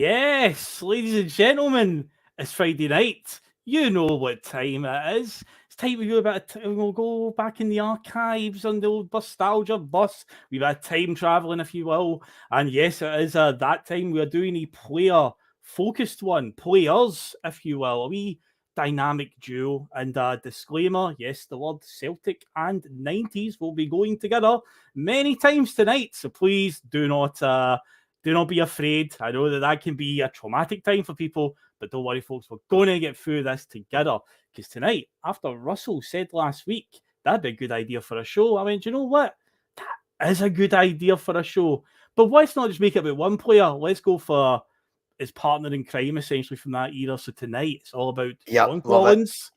Yes, ladies and gentlemen, it's Friday night. You know what time it is. It's time to do a bit of we'll go back in the archives on the old Bustalgia bus. We've had time travelling, if you will. And yes, it is that time we are doing a player-focused one. Players, if you will. A wee dynamic duo. And disclaimer, yes, the word Celtic and 90s will be going together many times tonight. So please do not be afraid. I know that can be a traumatic time for people, but don't worry, folks. We're going to get through this together. Because tonight, after Russell said last week, that'd be a good idea for a show, I went, you know what? That is a good idea for a show. But let's not just make it about one player. Let's go for his partner in crime, essentially, from that era. So tonight, it's all about John Collins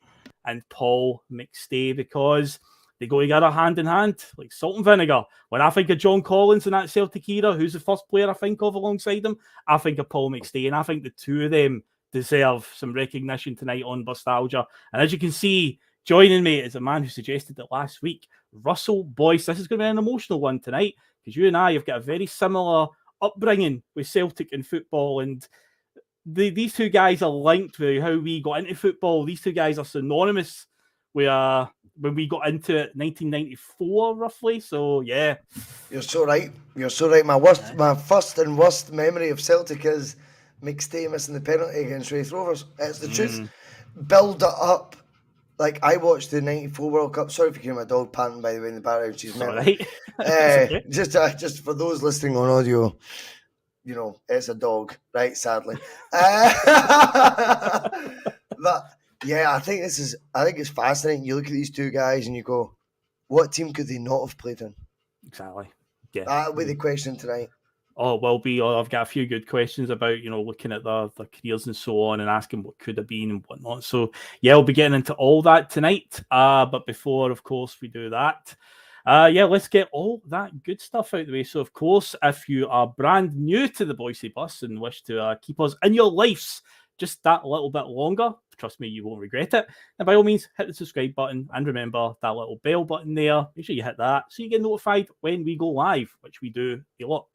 and Paul McStay, because they go together hand in hand, like salt and vinegar. When I think of John Collins in that Celtic era, who's the first player I think of alongside him? I think of Paul McStay, and I think the two of them deserve some recognition tonight on Bustalgia. And as you can see, joining me is a man who suggested it last week, Russell Boyce. This is going to be an emotional one tonight, because you and I have got a very similar upbringing with Celtic and football, and these two guys are linked with how we got into football. These two guys are synonymous with when we got into it, 1994 roughly. So yeah, you're so right. My first and worst memory of Celtic is McStay missing the penalty against Wraith Rovers. It's the truth. Build it up. Like, I watched the 94 World Cup. Sorry if you hear my dog panting, by the way, in the background. She's right. Okay. Just for those listening on audio, you know, it's a dog, right? Sadly. But yeah, I think it's fascinating. You look at these two guys and you go, what team could they not have played in? Exactly. Yeah. That'll be the question tonight. Oh, it will be. I've got a few good questions about, looking at their careers and so on, and asking what could have been and whatnot. So yeah, we'll be getting into all that tonight. But before, of course, we do that, let's get all that good stuff out of the way. So, of course, if you are brand new to the Boise Bus and wish to keep us in your lives just that little bit longer, trust me, you won't regret it. And by all means, hit the subscribe button, and remember that little bell button there. Make sure you hit that so you get notified when we go live, which we do a lot.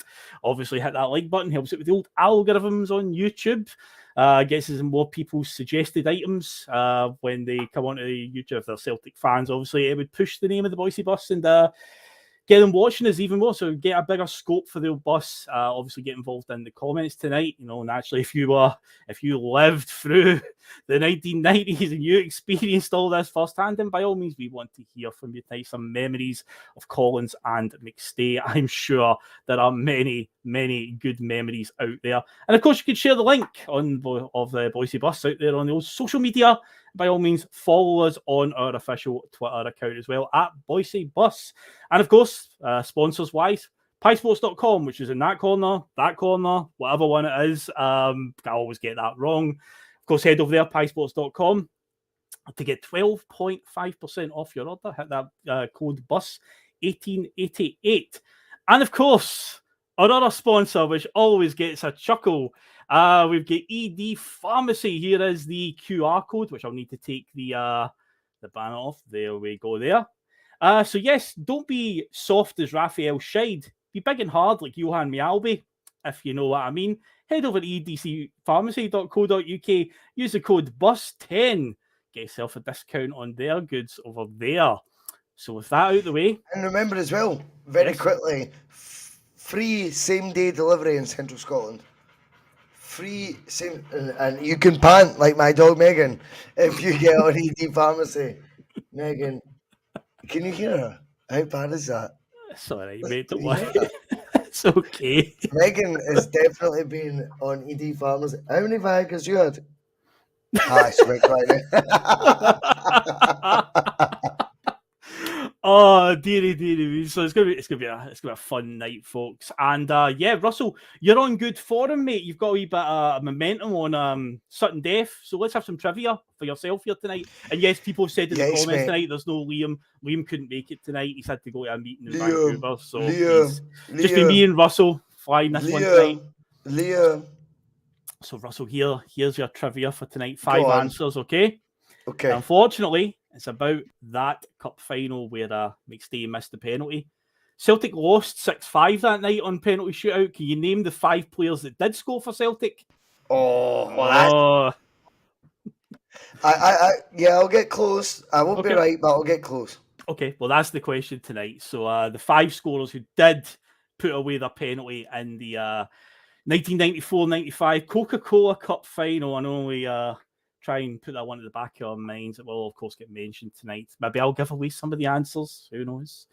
Obviously, hit that like button, helps it with the old algorithms on YouTube. Gets us more people's suggested items when they come onto YouTube. If they're Celtic fans, obviously, it would push the name of the Boise Bus and get them watching us even more, so get a bigger scope for the bus. Obviously, get involved in the comments tonight. Naturally, if you lived through the 1990s and you experienced all this firsthand, then by all means, we want to hear from you tonight. Some memories of Collins and McStay. I'm sure there are many, many good memories out there. And of course, you can share the link of the Boise Bus out there on the old social media. By all means, follow us on our official Twitter account as well, at Boise Bus. And of course, sponsors-wise, piesports.com, which is in that corner, whatever one it is. I always get that wrong. Of course, head over there, piesports.com, to get 12.5% off your order. Hit that code BUS1888. And of course, our other sponsor, which always gets a chuckle, we've got ED Pharmacy. Here is the QR code, which I'll need to take the banner off. There we go there. So yes, don't be soft as Raphael Scheid. Be big and hard like Johan Mialbi, if you know what I mean. Head over to edcpharmacy.co.uk. Use the code BUS10. Get yourself a discount on their goods over there. So with that out the way. And remember as well, very quickly, free same-day delivery in Central Scotland. And you can pant like my dog Megan if you get on ED Pharmacy. Megan, can you hear her? How bad is that? It's all right, mate. Don't worry. It's okay. Megan has definitely been on ED Pharmacy. How many Viagra's you had? Sweet right. Oh, dearie. So it's gonna be a fun night, folks. And Russell, you're on good form, mate. You've got a wee bit of momentum on sudden death. So let's have some trivia for yourself here tonight. And yes, people have said in the comments tonight, there's no Liam. Liam couldn't make it tonight. He's had to go to a meeting in Vancouver. So just be me and Russell flying this one tonight. Liam. So Russell, here's your trivia for tonight. 5 answers, okay? Okay. Unfortunately, it's about that cup final where McStay missed the penalty. Celtic lost 6-5 that night on penalty shootout. Can you name the 5 players that did score for Celtic Well, I'll get close. I won't be right, but I'll get close. Okay, well, that's the question tonight. So the 5 scorers who did put away their penalty in the 1994-95 Coca-Cola Cup final. I know we try and put that one at the back of our minds. It will, of course, get mentioned tonight. Maybe I'll give away some of the answers. Who knows?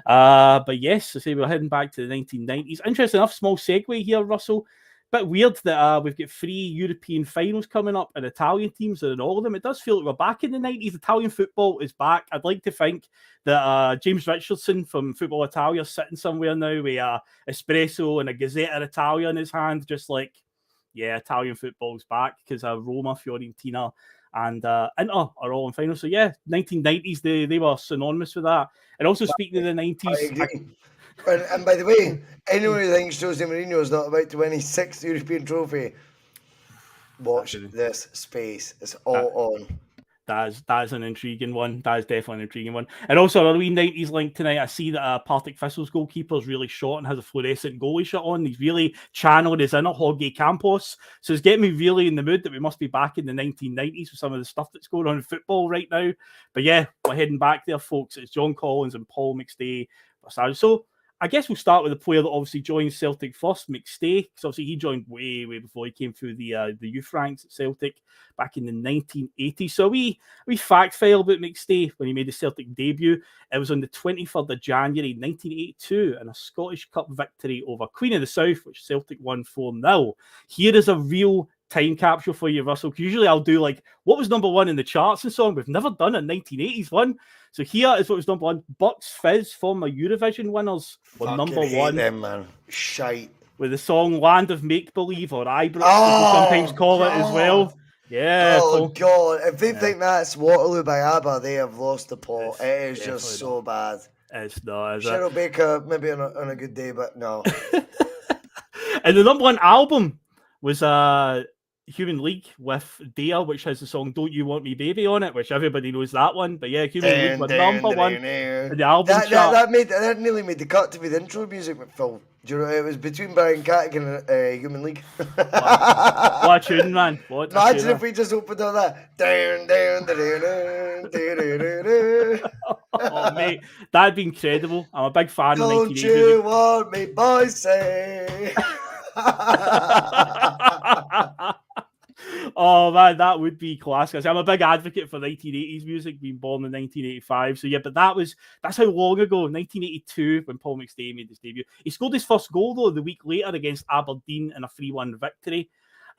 But yes, I say we're heading back to the 1990s. Interesting enough, small segue here, Russell. Bit weird that we've got 3 European finals coming up and Italian teams are in all of them. It does feel like we're back in the 90s. Italian football is back. I'd like to think that James Richardson from Football Italia is sitting somewhere now with espresso and a Gazzetta Italia in his hand, just like, yeah, Italian football's back because Roma, Fiorentina, and Inter are all in finals. So yeah, 1990s, they were synonymous with that. And also speaking of the 90s... And by the way, anyone who thinks Jose Mourinho is not about to win his 6th European trophy, watch this space. It's all on. That is an intriguing one. That is definitely an intriguing one. And also, a wee 90s link tonight. I see that Partick Thistle's goalkeeper is really short and has a fluorescent goalie shirt on. He's really channeled his inner Jorge Campos. So it's getting me really in the mood that we must be back in the 1990s with some of the stuff that's going on in football right now. But yeah, we're heading back there, folks. It's John Collins and Paul McStay. So I guess we'll start with the player that obviously joined Celtic first, McStay, because obviously he joined way before he came through the youth ranks at Celtic back in the 1980s. So we fact file about McStay when he made the Celtic debut. It was on the 23rd of January 1982 in a Scottish Cup victory over Queen of the South, which Celtic won 4-0. Here is a real time capsule for you, Russell, because usually I'll do like what was number 1 in the charts and song. We've never done a 1980s one. So here is what was number 1. Bucks Fizz, former Eurovision winners, were number 1. Them, man. Shite. With the song Land of Make Believe, or Ibrox, as we sometimes call it as well. Yeah. God. If they think that's Waterloo by ABBA, they have lost the plot. It is just so bad. It's not, is Cheryl Baker, maybe on a good day, but no. And the number 1 album was Human League with Dare, which has the song Don't You Want Me Baby on it, which everybody knows that one. But yeah, Human League was number 1 in the album chart. That nearly made the cut to be the intro music with Phil. Do you know, it was between Brian Cattigan and Human League. What a tune, man. Imagine if we just opened on that. Oh, mate, that'd be incredible. I'm a big fan of 1980s. Don't you want me, boys, say? Oh man, that would be classic. I'm a big advocate for 1980s music, being born in 1985. So yeah, but that's how long ago, 1982, when Paul McStay made his debut. He scored his first goal though the week later against Aberdeen in a 3-1 victory.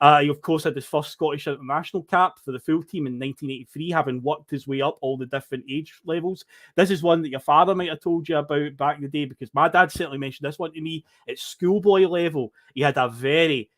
He of course had his first Scottish international cap for the full team in 1983, having worked his way up all the different age levels. This is one that your father might have told you about back in the day, because my dad certainly mentioned this one to me. At schoolboy level, he had a very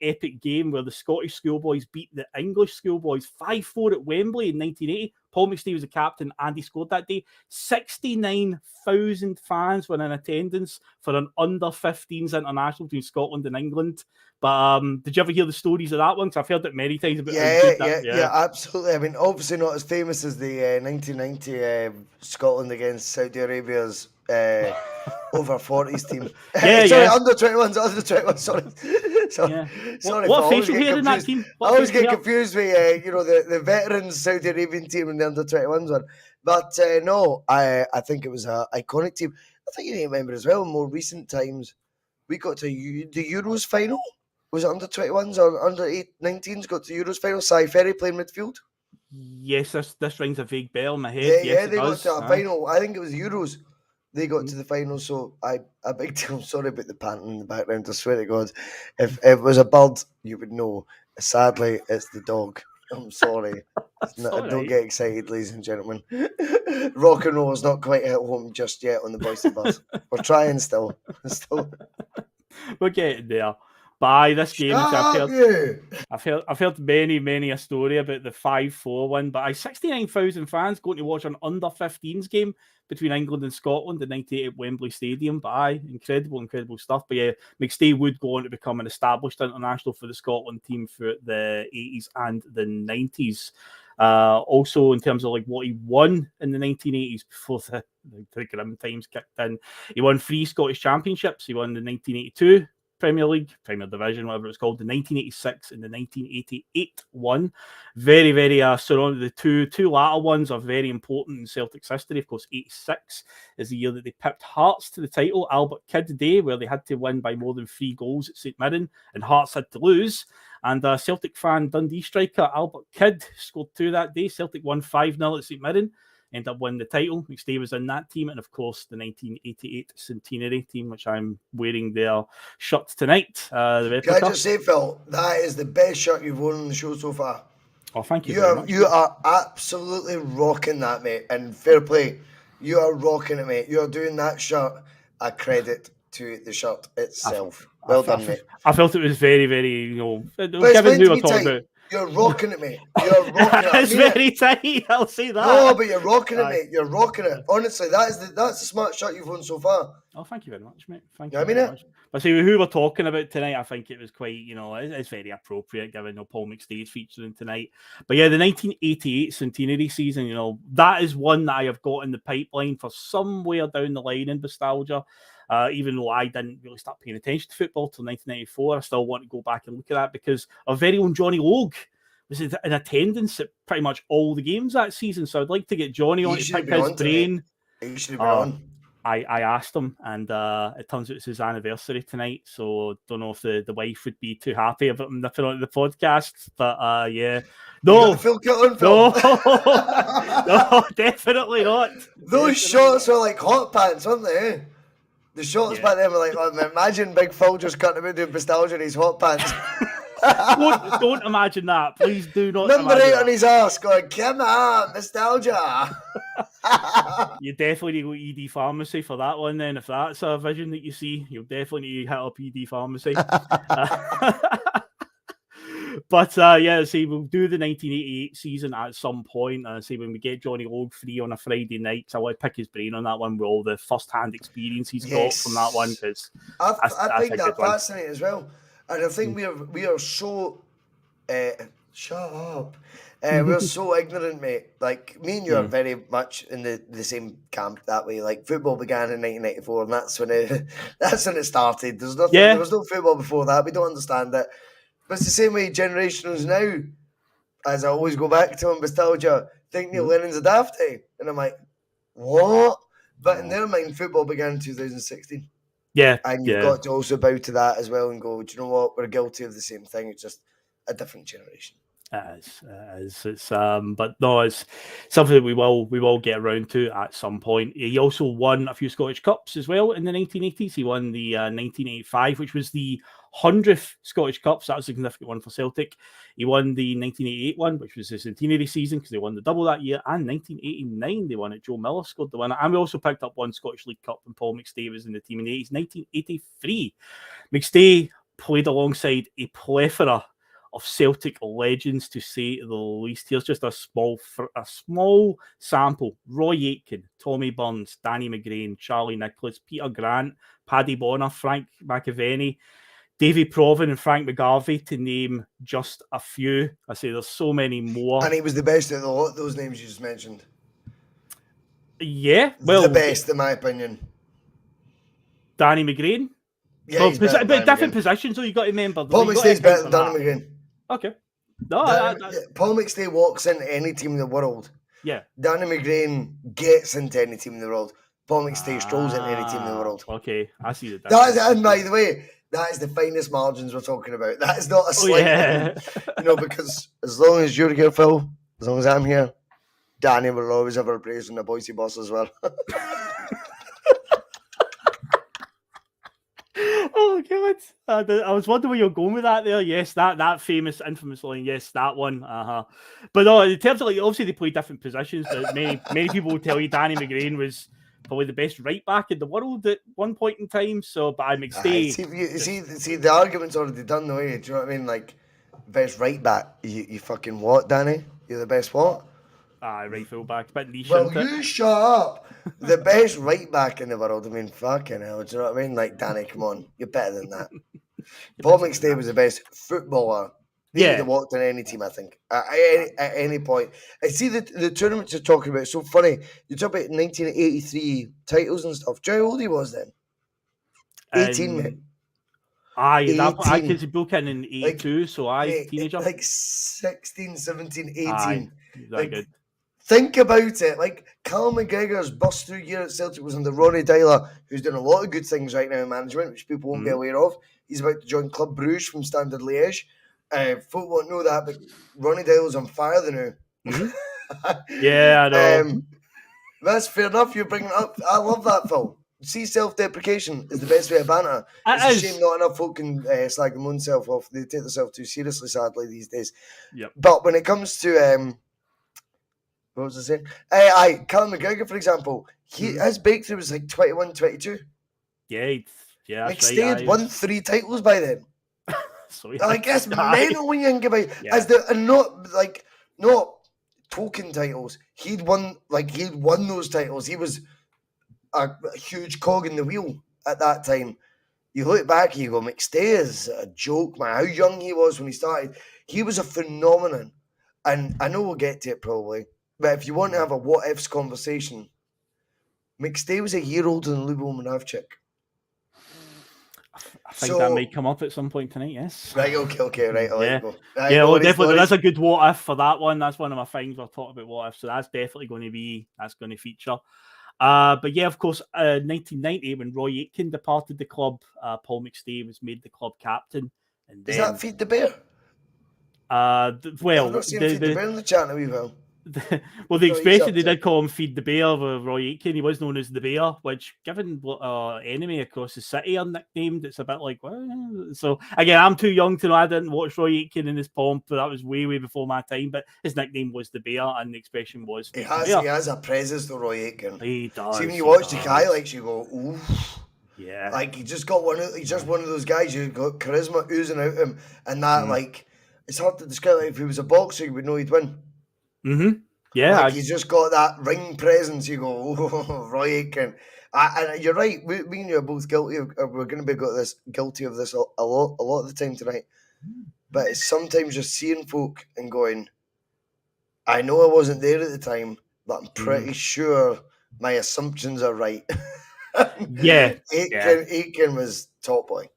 epic game where the Scottish schoolboys beat the English schoolboys 5-4 at Wembley in 1980. Paul McStay was the captain and he scored that day. 69,000 fans were in attendance for an under-15s international between Scotland and England. But did you ever hear the stories of that one? Because I've heard it many times. About yeah, absolutely. I mean, obviously not as famous as the 1990 Scotland against Saudi Arabia's over 40s team. Under 21s, sorry. Sorry, what facial hair in that team? I always get confused with the veterans Saudi Arabian team and the under 21s one. But no, I think it was an iconic team. I think you need to remember as well, in more recent times, we got to the Euros final. Was it under 21s or under 19s got to Euros final? Cy Ferry playing midfield. Yes, this rings a vague bell in my head. Yeah, they got to a final. I think it was the Euros. They got to the final, so a big deal. Sorry about the panting in the background. I swear to God, if it was a bird, you would know. Sadly, it's the dog. I'm sorry. Don't get excited, ladies and gentlemen. Rock and roll is not quite at home just yet on the Boys and Bus. We're trying still. We're getting there. By this game, I've heard many a story about the 5-4 one, but 69,000 fans going to watch an under 15s game between England and Scotland in 98 at Wembley Stadium. But incredible stuff. But yeah, McStay would go on to become an established international for the Scotland team throughout the 80s and the 90s. Also, in terms of like what he won in the 1980s before the grim times kicked in, he won 3 Scottish championships. He won the 1982 Premier League, Premier Division, whatever it's called, the 1986 and the 1988 one. Very, very surrounded. The two latter ones are very important in Celtic's history. Of course, 86 is the year that they pipped Hearts to the title, Albert Kidd Day, where they had to win by more than 3 goals at St Mirren, and Hearts had to lose. And Celtic fan Dundee striker Albert Kidd scored 2 that day. Celtic won 5-0 at St Mirren, ended up winning the title. McStay was in that team, and of course the 1988 centenary team, which I'm wearing their shirt tonight. The Can I just say, Phil, that is the best shirt you've worn on the show so far. Oh, thank you very much. You are absolutely rocking that, mate, and fair play. You are rocking it, mate. You're doing that shirt a credit to the shirt itself. Well done, mate. I felt it was very, very, given who we're talking about. You're rocking it, mate. You're rocking it. It's very tight, I'll say that. No, but you're rocking it, mate. You're rocking it. Honestly, that's the smart shot you've won so far. Oh, thank you very much, mate. Thank you. I mean it. But see, who we're talking about tonight, I think it was quite, it's very appropriate given Paul McStay's featuring tonight. But yeah, the 1988 centenary season, that is one that I have got in the pipeline for somewhere down the line in Bustalgia. Even though I didn't really start paying attention to football till 1994, I still want to go back and look at that because our very own Johnny Logue was in attendance at pretty much all the games that season. So I'd like to get Johnny on to pick his brain. He should have been on. I asked him, and it turns out it's his anniversary tonight. So don't know if the wife would be too happy about him nipping on the podcast. But yeah, no, Phil Killen, Phil. No, definitely not. Those shots are like hot pants, aren't they? The shots back then were like, imagine Big Phil just cutting him into Bustalgia in his hot pants. Don't imagine that. Please do not. Number 8 on his ass going, come on, Bustalgia. You definitely need to go ED Pharmacy for that one then. If that's a vision that you see, you'll definitely need to hit up ED Pharmacy. But yeah, see, we'll do the 1988 season at some point. See, when we get Johnny Logue free on a Friday night, so I want to pick his brain on that one with all the first-hand experience he's got from that one. Because I think that's fascinating as well, and I think we are so shut up. We're so ignorant, mate. Like me and you are very much in the same camp that way. Like football began in 1994, and that's when it started. There was no football before that. We don't understand it. But it's the same way generations now, as I always go back to on Bustalgia, think Neil Lennon's a dafty. And I'm like, what? But in their mind, football began in 2016. Yeah. And you've got to also bow to that as well and go, do you know what? We're guilty of the same thing. It's just a different generation. It's but no, it's something that we will get around to at some point. He also won a few Scottish Cups as well in the 1980s. He won the 1985, which was the 100th Scottish Cup, so that was a significant one for Celtic. He won the 1988 one, which was the centenary season because they won the double that year, and 1989 they won it. Joe Miller scored the winner, and we also picked up one Scottish League Cup when Paul McStay was in the team in the 80s. 1983, McStay played alongside a plethora of Celtic legends, to say the least. Here's just a small sample: Roy Aitken, Tommy Burns, Danny McGrain, Charlie Nicholas, Peter Grant, Paddy Bonner, Frank McAvenny, Davy Provan and Frank McGarvey, to name just a few. I say there's so many more. And he was the best of those names you just mentioned. Yeah, well, the best in my opinion. Danny McGrain. Yeah, but different positions, so you got to remember. Paul McStay's better than Danny McGrain. Okay. No, Paul McStay walks into any team in the world. Yeah. Danny McGrain gets into any team in the world. Paul McStay strolls into any team in the world. Okay, I see that. And by the way, that is the finest margins we're talking about. That is not a slight thing, because as long as you're here, Phil, as long as I'm here, Danny will always have our praise on the Boise boss as well. Oh God! I was wondering where you're going with that there. Yes, that famous, infamous line. Yes, that one. But no, in terms of obviously they play different positions. But many people will tell you Danny McGrain was probably the best right back in the world at one point in time. So, but I McStay. See, the argument's already done, though. Do you know what I mean? Like, best right back. You fucking what, Danny? You're the best what? Right full back. But niche. Well, you shut up. The best right back in the world. I mean, fucking hell. Do you know what I mean? Like, Danny, come on. You're better than that. Paul McStay was the best footballer. He would have walked in any team, I think, at any point. I see the tournaments you're talking about. It's so funny. You talk about 1983 titles and stuff. Do you know how old he was then? 18, mate. Aye, that I 18. because he broke in 82, so I teenager. Like 16, 17, 18. Aye, that Like, good. think about it. Like, Cal McGregor's bust through year at Celtic was under Ronnie Dyler, who's doing a lot of good things right now in management, which people won't be aware of. He's about to join Club Bruges from Standard Liège. Folk won't know that, but Ronnie Dyler's on fire the now. Yeah, I know. That's fair enough. You're bringing it up. I love that, Phil. See, self-deprecation is the best way of banter. It's a shame not enough folk can slag their own self off. They take themselves too seriously, sadly, these days. Yep. But when it comes to what was I saying? Aye, Callum McGregor, for example, his breakthrough was like 21, 22. Yeah, McStay had won 3 titles by then. So like, that's mental when you think about it. Yeah. And not token titles. He'd won those titles. He was a huge cog in the wheel at that time. You look back, you go, McStay is a joke, man. How young he was when he started. He was a phenomenon. And I know we'll get to it probably, but if you want to have a what-ifs conversation, McStay was a year older than Lubo Moravchik. I think that might come up at some point tonight, yes. Right, okay, right. Well, definitely. There's a good what if for that one. That's one of my things we're talking about what if, so that's definitely going to feature. But yeah, of course, 1990 when Roy Aitken departed the club, Paul McStay was made the club captain. And then, is that Feed the Bear? I've not seen Feed the Bear in the chat now, well. Well, the expression they did call him Feed the Bear with Roy Aitken. He was known as the Bear, which, given what enemy across the city are nicknamed, it's a bit like, well. So again, I'm too young to know. I didn't watch Roy Aitken in his pomp, but that was way before my time. But his nickname was the Bear, and the expression was he has a presence to Roy Aitken. He does. See, when you watch the highlights, you go, ooh. Yeah. Like, he's just one of those guys who got charisma oozing out of him, and that like, it's hard to describe. Like, if he was a boxer, you would know he'd win. Mm-hmm. Yeah, like he's just got that ring presence. You go, oh, Roy Aitken. And you're right. We and you are both guilty. We're going to be guilty of this a lot of the time tonight. But it's sometimes just seeing folk and going, I know I wasn't there at the time, but I'm pretty sure my assumptions are right. Yeah, Aitken was top boy.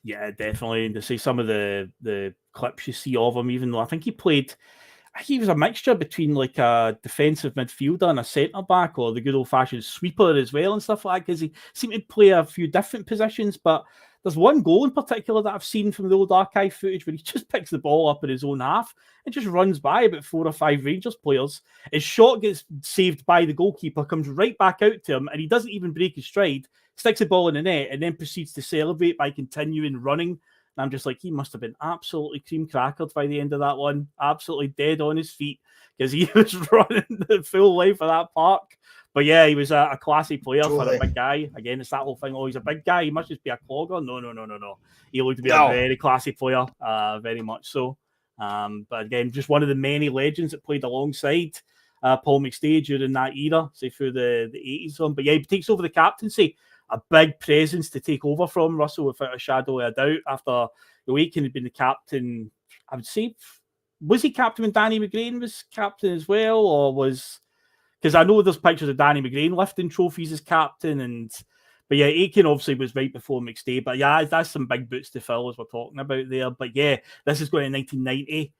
Yeah, definitely. And to see some of the clips you see of him, even though I think he was a mixture between like a defensive midfielder and a centre back, or the good old fashioned sweeper as well and stuff like that, because he seemed to play a few different positions. But there's one goal in particular that I've seen from the old archive footage where he just picks the ball up in his own half and just runs by about 4 or 5 Rangers players. His shot gets saved by the goalkeeper, comes right back out to him, and he doesn't even break his stride, sticks the ball in the net, and then proceeds to celebrate by continuing running. And I'm just like, he must have been absolutely cream crackered by the end of that one. Absolutely dead on his feet because he was running the full life of that park. But yeah, he was a classy player for a big guy. Again, it's that whole thing. Oh, he's a big guy. He must just be a clogger. No. He looked to be a very classy player, very much so. But again, just one of the many legends that played alongside Paul McStay during that era, say through the 80s on. But yeah, he takes over the captaincy. A big presence to take over from Russell without a shadow of a doubt. After Aitken had been the captain, I would say, was he captain when Danny McGrain was captain as well, or was? Because I know there's pictures of Danny McGrain lifting trophies as captain, but yeah, Aitken obviously was right before McStay. But yeah, that's some big boots to fill as we're talking about there. But yeah, this is going to 1990.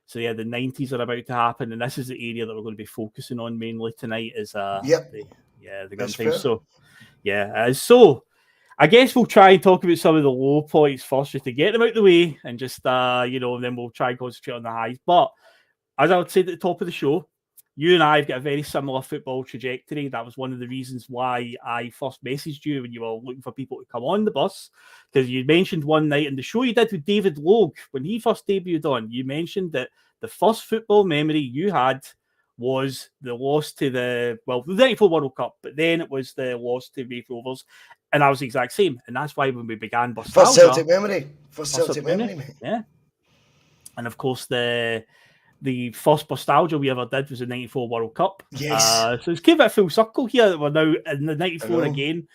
So yeah, the 90s are about to happen, and this is the area that we're going to be focusing on mainly tonight. Is the gun time. So. Yeah, so I guess we'll try and talk about some of the low points first, just to get them out of the way, and just and then we'll try and concentrate on the highs. But as I would say at the top of the show, you and I have got a very similar football trajectory. That was one of the reasons why I first messaged you when you were looking for people to come on the bus, because you mentioned one night in the show you did with David Logue when he first debuted on. You mentioned that the first football memory you had was the loss to the 94 World Cup, but then it was the loss to Raith Rovers, and I was the exact same. And that's why when we began Bustalgia, first Celtic memory, mate. Yeah. And of course the first Bustalgia we ever did was the 94 World Cup. Yes. So it's kind of a full circle here that we're now in the 94 again.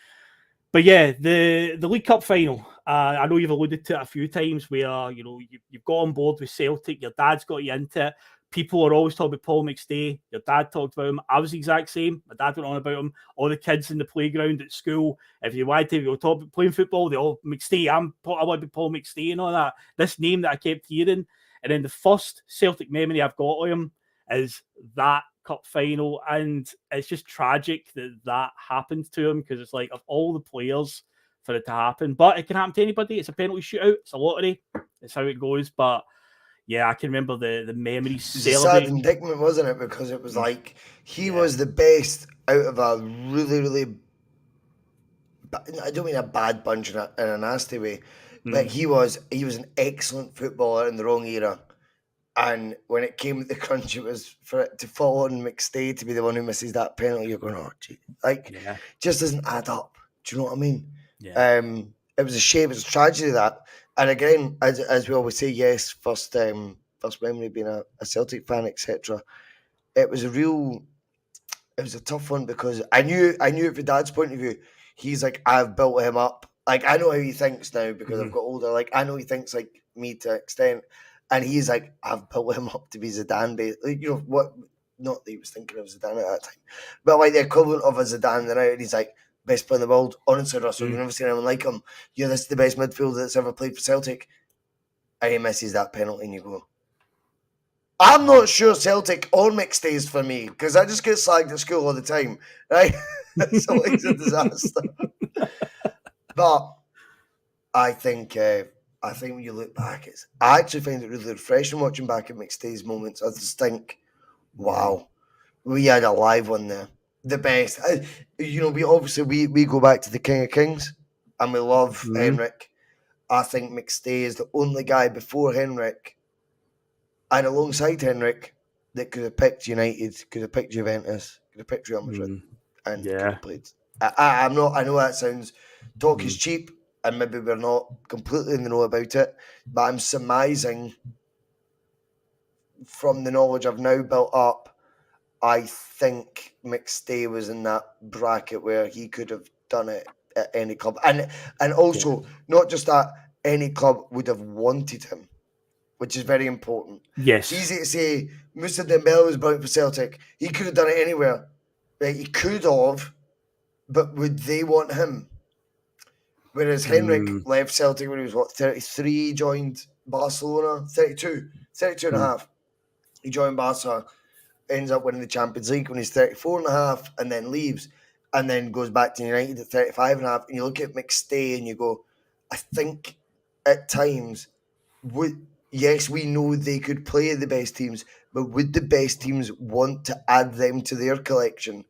But yeah, the League Cup final. I know you've alluded to it a few times where you've got on board with Celtic, your dad's got you into it. people are always talking about Paul McStay. Your dad talked about him. I was the exact same. My dad went on about him. All the kids in the playground at school, if you wanted to go talk about playing football, they all McStay. I want to be Paul McStay and all that. This name that I kept hearing. And then the first Celtic memory I've got of him is that cup final. And it's just tragic that happened to him, because it's like, of all the players for it to happen. But it can happen to anybody. It's a penalty shootout. It's a lottery. It's how it goes. But yeah, I can remember the memories. It was a sad indictment, wasn't it? Because it was like he was the best out of a really, really, I don't mean a bad bunch in a nasty way. Like he was an excellent footballer in the wrong era. And when it came to the crunch, it was for it to fall on McStay to be the one who misses that penalty. You're going, oh, gee. Like, just doesn't add up. Do you know what I mean? Yeah. It was a shame. It was a tragedy, that. And again, as we always say, yes, first memory being a Celtic fan, etc. It was a tough one, because I knew it from Dad's point of view. He's like, I've built him up. Like, I know how he thinks now because I've got older. Like, I know he thinks like me to an extent. And he's like, I've built him up to be Zidane. Like, you know, what? Not that he was thinking of Zidane at that time, but like the equivalent of a Zidane now. And he's like, best player in the world. Honestly, Russell, you've never seen anyone like him. Yeah, this is the best midfielder that's ever played for Celtic. And he misses that penalty, and you go, I'm not sure Celtic or McStay's for me, because I just get slagged at school all the time, right? So it's a disaster. But I think when you look back, I actually find it really refreshing watching back at McStay's moments. I just think, wow, we had a live one there. The best. We go back to the King of Kings, and we love Henrik. I think McStay is the only guy before Henrik and alongside Henrik that could have picked United, could have picked Juventus, could have picked Real Madrid, and could have played. I know that sounds talk is cheap, and maybe we're not completely in the know about it, but I'm surmising from the knowledge I've now built up, I think McStay was in that bracket where he could have done it at any club. And also, not just that, any club would have wanted him, which is very important. Yes. It's easy to say Moussa Dembele was brilliant for Celtic. He could have done it anywhere. Right? He could have, but would they want him? Whereas Henrik left Celtic when he was, 33, joined Barcelona, 32 and a half. He joined Barca, ends up winning the Champions League when he's 34 and a half, and then leaves, and then goes back to United at 35 and a half. And you look at McStay and you go, I think at times, yes, we know they could play the best teams, but would the best teams want to add them to their collection?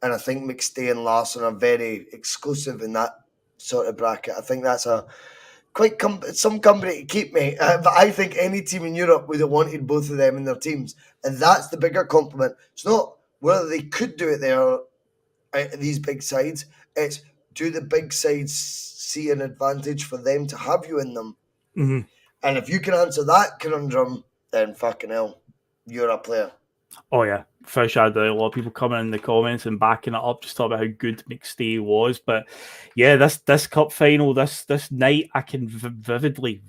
And I think McStay and Larsson are very exclusive in that sort of bracket. I think that's some company to keep, me. But I think any team in Europe would have wanted both of them in their teams. And that's the bigger compliment. It's not whether they could do it there, these big sides. It's, do the big sides see an advantage for them to have you in them? Mm-hmm. And if you can answer that conundrum, then fucking hell, you're a player. Oh yeah, Fish had a lot of people coming in the comments and backing it up, just talking about how good McStay was. But yeah, this cup final, this night, I can vividly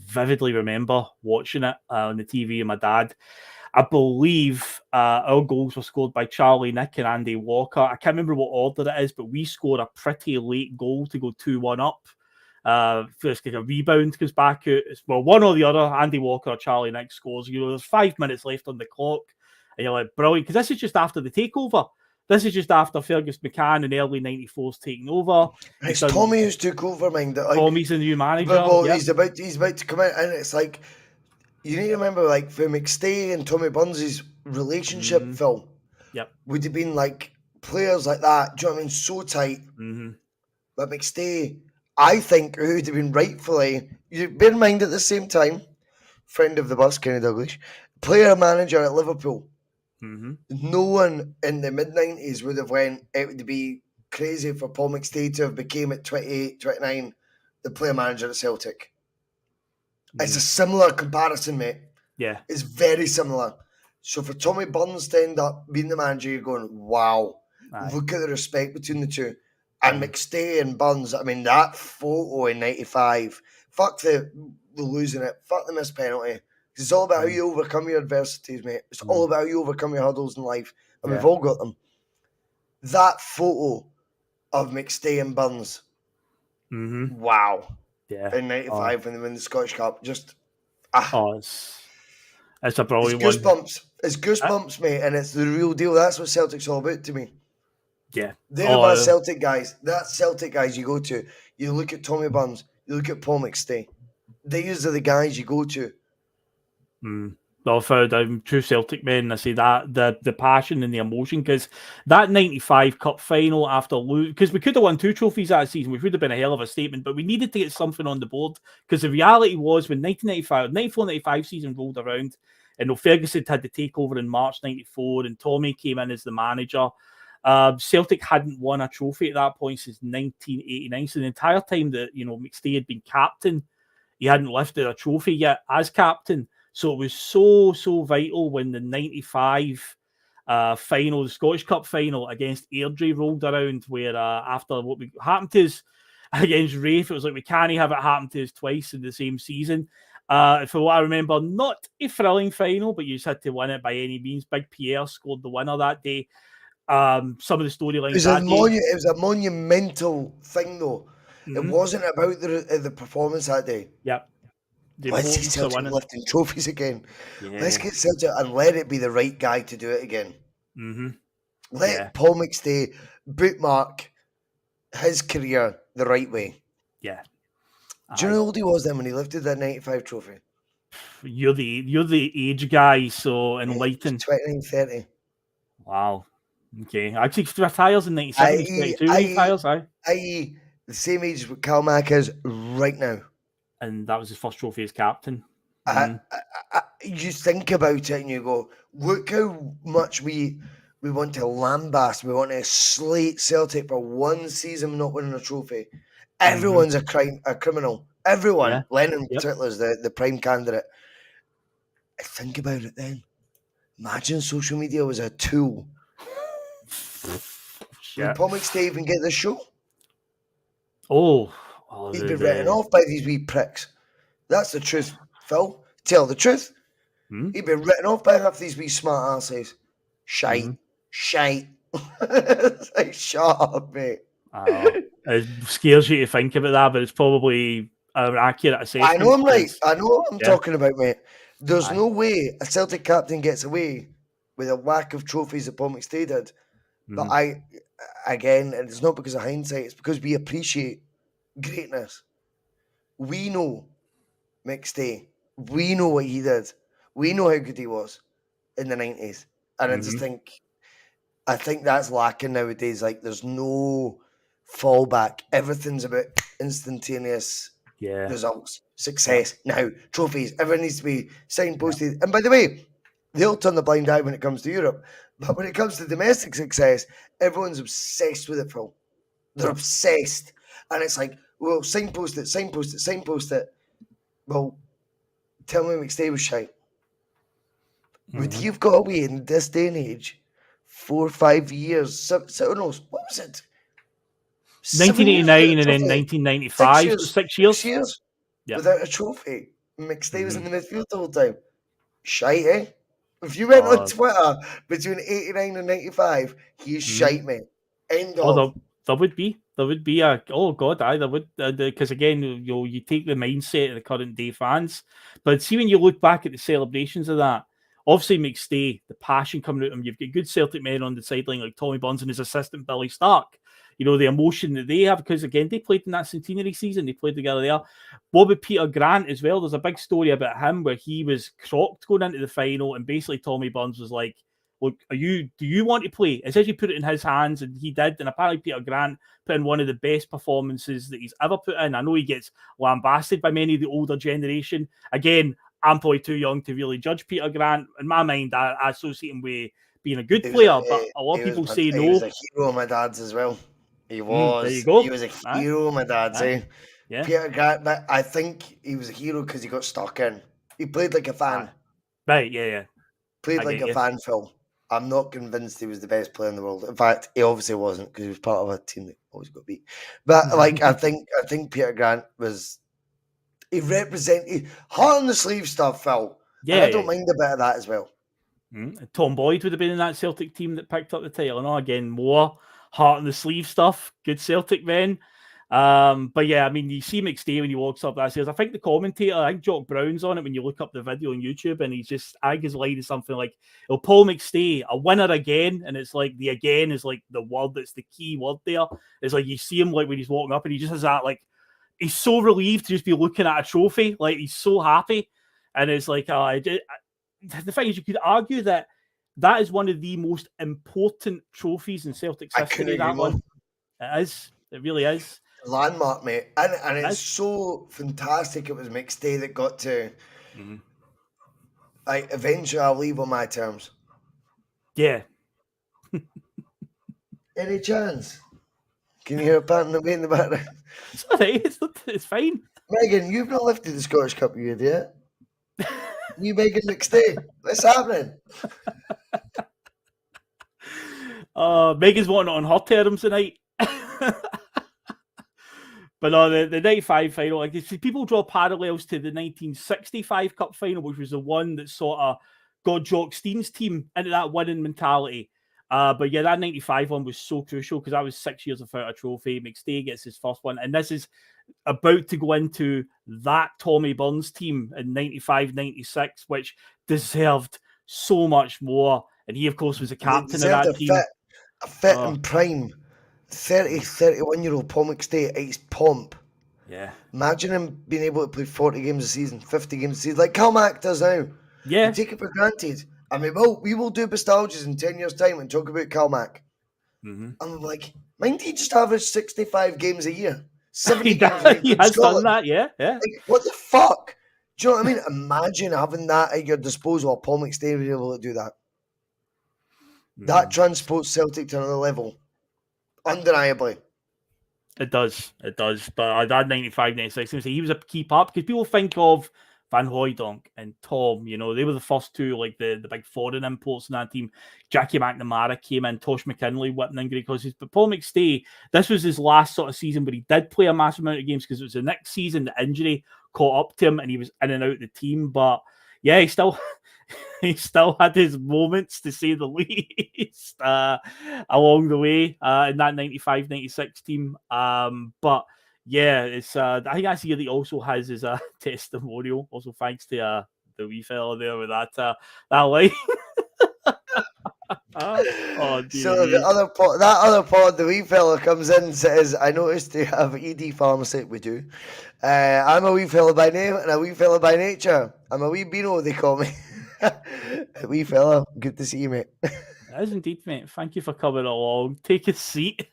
remember watching it on the TV with my dad. I believe our goals were scored by Charlie Nick and Andy Walker. I can't remember what order it is, but we scored a pretty late goal to go 2-1 up. First, like a rebound goes back out. Well, one or the other, Andy Walker or Charlie Nick scores. There's 5 minutes left on the clock. And you're like, brilliant, because this is just after the takeover. This is just after Fergus McCann in early 94's taking over. It's Tommy who's took over, mind. Like, Tommy's the new manager. Well, he's about to come in, and it's like, you need to remember, like, for McStay and Tommy Burns' relationship, Phil, would have been like players like that, do you know what I mean? So tight. But McStay, I think, who would have been rightfully, bear in mind at the same time, friend of the bus, Kenny Douglas, player manager at Liverpool. No one in the mid-90s would have went, it would be crazy for Paul McStay to have became at 28, 29, the player manager at Celtic. It's a similar comparison, mate. Yeah. It's very similar. So for Tommy Burns to end up being the manager, you're going, wow, look at the respect between the two. And McStay and Burns, I mean, that photo in 95, fuck the losing it, fuck the missed penalty. It's all about how you overcome your adversities, mate. It's all about how you overcome your hurdles in life. And we've all got them. That photo of McStay and Burns. Wow. Yeah. In 95 when they win the Scottish Cup. Just it's a brilliant it's one. goosebumps. It's goosebumps, mate, and it's the real deal. That's what Celtic's all about to me. Yeah. They're my Celtic guys. That's Celtic guys you go to. You look at Tommy Burns, you look at Paul McStay. These are the guys you go to. Well, for the true Celtic men, I say that the passion and the emotion, because that 95 Cup final after losing, because we could have won 2 trophies that season, which would have been a hell of a statement, but we needed to get something on the board, because the reality was when 94-95 season rolled around, and Ferguson had to take over in March 94, and Tommy came in as the manager. Celtic hadn't won a trophy at that point since 1989, so the entire time that McStay had been captain, he hadn't lifted a trophy yet as captain. So it was so vital when the 95 final, the Scottish Cup final against Airdrie rolled around, where after what happened to us against Rafe, it was like we can't have it happen to us twice in the same season. For what I remember, not a thrilling final, but you just had to win it by any means. Big Pierre scored the winner that day. Some of the storylines it was a monumental thing, though. It wasn't about the performance that day. Yep. Let's see Celtic lifting trophies again. Yeah. Let's get Celtic and let it be the right guy to do it again. Let Paul McStay bookmark his career the right way. Yeah. Do you know how old he was then when he lifted that 95 trophy? You're the age guy, so enlighten. 29, 30. Wow. Okay. Actually, retires in 97. He's 32 retires, i.e. the same age as Cal Mack is right now. And that was his first trophy as captain. You think about it and you go, look how much we want to lambast, we want to slate Celtic for one season not winning a trophy. Everyone's a criminal. Everyone. Lennon in particular is the prime candidate. Think about it then. Imagine social media was a tool. Would Paul McStay even get the show? He'd be written off by these wee pricks. That's the truth, Phil. Tell the truth. He'd be written off by half these wee smart asses. Shite. It's like, shut up, mate. It scares you to think about that, but it's probably an accurate assessment. I know I'm right. I know what I'm talking about, mate. There's no way a Celtic captain gets away with a whack of trophies that Paul McStay did. But again, and it's not because of hindsight, it's because we appreciate greatness. We know McStay. We know what he did. We know how good he was in the 90s. And I just think that's lacking nowadays. Like, there's no fallback. Everything's about instantaneous results, success. Now, trophies. Everyone needs to be signposted. And by the way, they'll turn the blind eye when it comes to Europe. But when it comes to domestic success, everyone's obsessed with it, Phil. They're obsessed. And it's like, well, signpost it. Well, tell me McStay was shite. Would he have got away in this day and age? 4 or 5 years. So knows. What was it? 1989 and then 1995. 6 years. 6 years without a trophy. McStay was in the midfield the whole time. Shite, eh? If you went on Twitter between 89 and 95, he's shite, mate. End of. There would be there would, because again, you take the mindset of the current day fans, but see when you look back at the celebrations of that, obviously McStay, the passion coming out of him, you've got good Celtic men on the sideline like Tommy Burns and his assistant Billy Stark. The emotion that they have, because again, they played in that centenary season, they played together there. What about Peter Grant as well? There's a big story about him where he was crocked going into the final, and basically Tommy Burns was like, look, do you want to play? Essentially put it in his hands, and he did. And apparently Peter Grant put in one of the best performances that he's ever put in. I know he gets lambasted by many of the older generation. Again, I'm probably too young to really judge Peter Grant. In my mind, I associate him with being a good player, but a lot of people say no. He was a hero of my dad's as well. He was. There you go. He was a hero of my dad's, eh? Yeah. Peter Grant, but I think he was a hero because he got stuck in. He played like a fan. Right, yeah. Played like a fan, Phil. I'm not convinced he was the best player in the world. In fact, he obviously wasn't because he was part of a team that always got beat. But like, I think Peter Grant was. He represented heart on the sleeve stuff, Phil. Yeah, and I don't mind a bit of that as well. Tom Boyd would have been in that Celtic team that picked up the title. And again, more heart in the sleeve stuff. Good Celtic men. But yeah, I mean, you see McStay when he walks up that says, I think the commentator, I think Jock Brown's on it when you look up the video on YouTube, and he's just, I think his line is something like, oh, Paul McStay, a winner again. And it's like, the again is like the word that's the key word there. It's like, you see him like when he's walking up and he just has that, like, he's so relieved to just be looking at a trophy. Like, he's so happy. And it's like, the thing is, you could argue that is one of the most important trophies in Celtic's history. That one, it is. It really is. Landmark, mate, and it's so fantastic. It was McStay that got to. Like, eventually, I'll leave on my terms. Yeah. Any chance? Can you hear a panting away in the background? Sorry, it's fine. Megan, you've not lifted the Scottish Cup yet. You Megan McStay. What's happening? Megan's wanting it on her terms tonight. But no, the 95 final, like, people draw parallels to the 1965 Cup final, which was the one that sort of got Jock Stein's team into that winning mentality. But yeah, that 95 one was so crucial because that was 6 years without a trophy. McStay gets his first one, and this is about to go into that Tommy Burns team in 95-96, which deserved so much more. And he, of course, was a captain of that team. A fit and prime 31-year-old Paul McStay at his pomp. Yeah. Imagine him being able to play 40 games a season, 50 games a season, like Calmac does now. Yeah. You take it for granted. I mean, we will do Bustalgias in 10 years' time and talk about Calmac. I'm like, mind he just averaged 65 games a year? 70 games a year. He has done that, yeah. Like, what the fuck? Do you know what I mean? Imagine having that at your disposal. Paul McStay was able to do that. That transports Celtic to another level. Undeniably. It does. But that 95-96, he was a key part because people think of Van Hooijdonk and Tom, they were the first two, like the big foreign imports in that team. Jackie McNamara came in, Tosh McKinlay whipping in great causes. But Paul McStay, this was his last sort of season, but he did play a massive amount of games because it was the next season the injury caught up to him and he was in and out of the team. But yeah, he still had his moments, to say the least, along the way in that 95-96 team. But yeah, it's I think that's here that he also has his testimonial. Also, thanks to the wee fella there with that line. So the other pod, the wee fella comes in and says, I noticed they have ED pharmacy. We do. I'm a wee fella by name and a wee fella by nature. I'm a wee beano, they call me. A wee fella, good to see you, mate. It is indeed, mate. Thank you for coming along. Take a seat.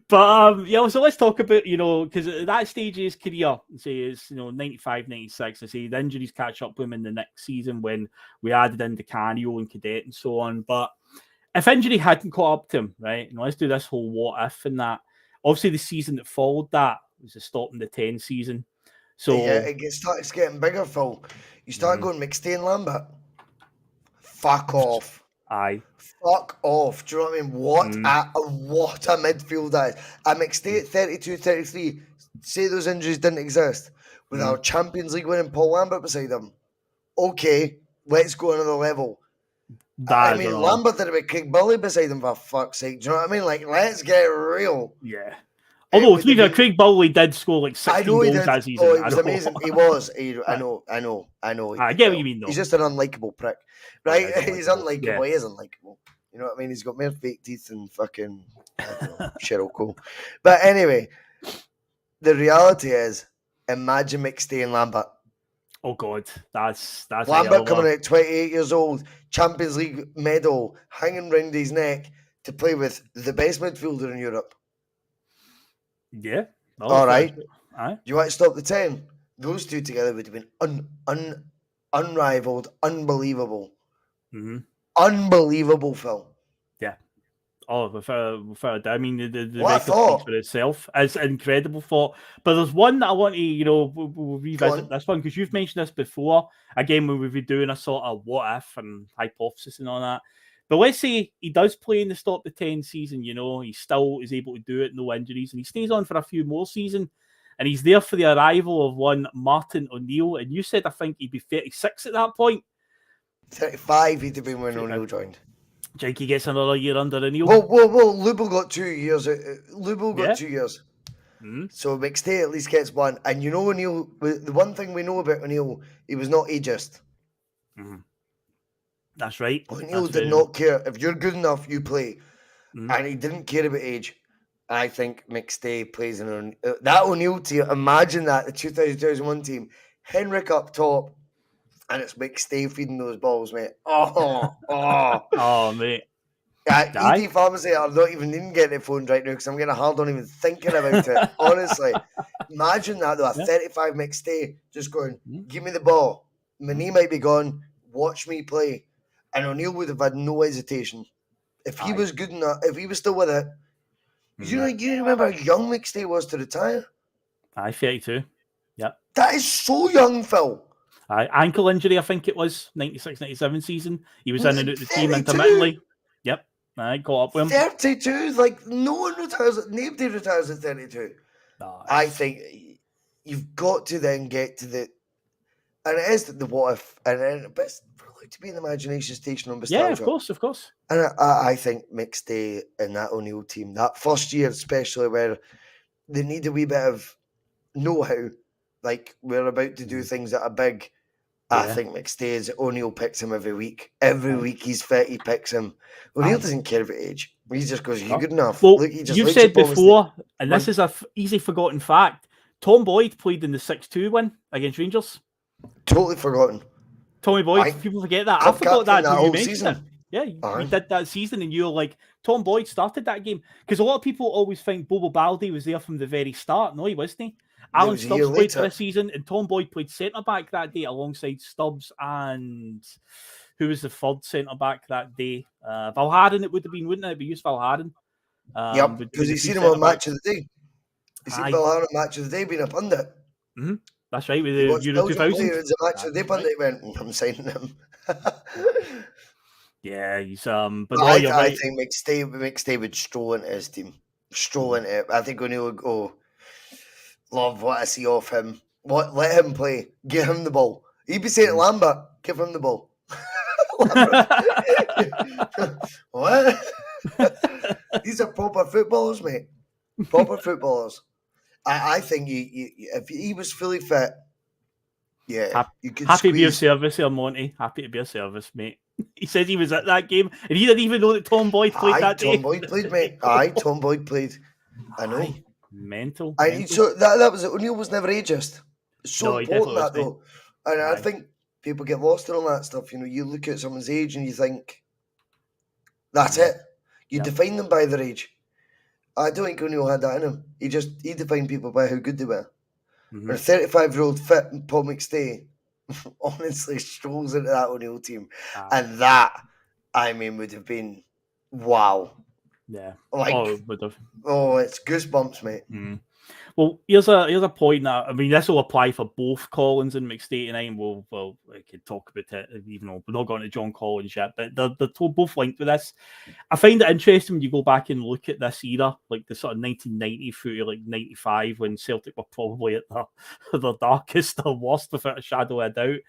But yeah, so let's talk about, because at that stage of his career, say it's 95-96, I say the injuries catch up with him in the next season when we added in Canio and Cadet and so on. But if injury hadn't caught up to him, right, let's do this whole what if and that. Obviously, the season that followed that was the stopping the 10 season. So yeah, it starts getting bigger, Phil. You start going McStay and Lambert. Fuck off. Aye. Fuck off. Do you know what I mean? What a midfield that is. A McStay at 32, 33, say those injuries didn't exist, with our Champions League winning Paul Lambert beside him. Okay, let's go another level. Lambert did it with Craig Bully beside him, for fuck's sake. Do you know what I mean? Like, let's get real. Yeah. Although, to be fair, Craig Bully did score like 16 goals that season. Oh, it was amazing. He was. I know. I get what you mean, though. He's just an unlikable prick. Right? Yeah, he's unlikable. Yeah. He is unlikable. You know what I mean? He's got more fake teeth than fucking Cheryl Cole. But anyway, the reality is, imagine McStay and Lambert. Oh, God. That's Lambert coming out at 28 years old, Champions League medal hanging round his neck to play with the best midfielder in Europe. Yeah. All right. You want to stop the 10? Those two together would have been unrivaled, unbelievable. Unbelievable, Phil. Yeah. Oh, without a doubt. I mean, the record speaks for itself. It's incredible thought. But there's one that I want to, we'll revisit this one because you've mentioned this before. Again, when we've been doing a sort of what if and hypothesis and all that. But let's say he does play in the stop the 10 season, he still is able to do it, no injuries, and he stays on for a few more seasons. and he's there for the arrival of one Martin O'Neill. And you said, I think he'd be 36 at that point. 35 he'd have been when O'Neill joined. Do you think he gets another year under O'Neill? Well, Lubo got 2 years. Lubo got 2 years. So McStay at least gets one. And you know O'Neill, the one thing we know about O'Neill, he was not ageist. That's right. O'Neill did not care. If you're good enough, you play. And he didn't care about age. I think McStay plays in that O'Neill team. Imagine that, the 2001 team. Henrik up top, and it's McStay feeding those balls, mate. Oh, mate. ED Pharmacy, I'm not even getting the phone right now because I'm getting hard on even thinking about it. Honestly, imagine that though. A 35 McStay just going, give me the ball. My knee might be gone. Watch me play. And O'Neill would have had no hesitation if he was good enough. If he was still with it, you remember how young McStay was to retire? 32. Yep. That is so young, Phil. Ankle injury, I think it was 96-97 season. He was in and out the team intermittently. Yep. I caught up with him. 32, like no one retires. Nobody retires at 32. No, I think you've got to then get to the, and it is the what if, and then but it's probably to be an imagination station on Bustalgia. Yeah, of course. And I think McStay in that O'Neill team, that first year especially, where they need a wee bit of know-how, like we're about to do things that are big. I think McStay's O'Neill picks him every week. Every week he's fit, he picks him. O'Neill doesn't care about age. He just goes, "You good enough?" Well, look, you've said before, and this is a easy forgotten fact. Tom Boyd played in the 6-2 win against Rangers. Totally forgotten. Tommy Boyd, people forget that. I forgot that until you mentioned it. Yeah, we did that season, and you were like, Tom Boyd started that game. Because a lot of people always think Bobo Baldi was there from the very start. No, he wasn't. Alan Stubbs played for a season, and Tom Boyd played centre-back that day alongside Stubbs and who was the third centre-back that day? Valhaden it would have been, wouldn't it? It'd be used Valhaden. Yep, because you've seen him on Match of the Day. You seen Valhaden on Match of the Day being a pundit. That's right, with the Euro 2000. It was a Match of the Day pundit. He went, I'm signing him. Yeah, he's but I think McStay would stroll into his team. Stroll into it. I think O'Neill would go, love what I see off him. Let him play. Give him the ball. He'd be saying to Lambert, give him the ball. What? These are proper footballers, mate. Proper footballers. I think if he was fully fit, you could happy to be of service here, Monty. Happy to be of service, mate. He said he was at that game, and he didn't even know that Tom Boyd played that day. Tom Boyd played, mate. Tom Boyd played. I know. Mental. So that was it. O'Neill was never ageist. It's so important that though. And I think people get lost in all that stuff. You know, you look at someone's age and you think, that's it. You define them by their age. I don't think O'Neill had that in him. He defined people by how good they were. A 35-year-old fit Paul McStay honestly strolls into that O'Neill team. And that, I mean, would have been wow. Yeah. Like, it would have. Oh, it's goosebumps, mate. Well, here's a point that, I mean, this will apply for both Collins and McStay tonight. We'll we could talk about it, even though we're not going to John Collins yet, but they're both linked with this. I find it interesting when you go back and look at this era, like the sort of 1990 through to like 95, when Celtic were probably at their darkest, their worst, without a shadow of a doubt.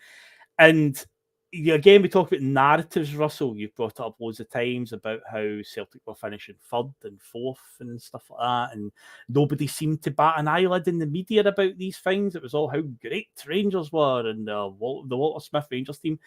And again, we talk about narratives, Russell. You've brought it up loads of times about how Celtic were finishing third and fourth and stuff like that, and nobody seemed to bat an eyelid in the media about these things. It was all how great Rangers were and the Walter Smith Rangers team.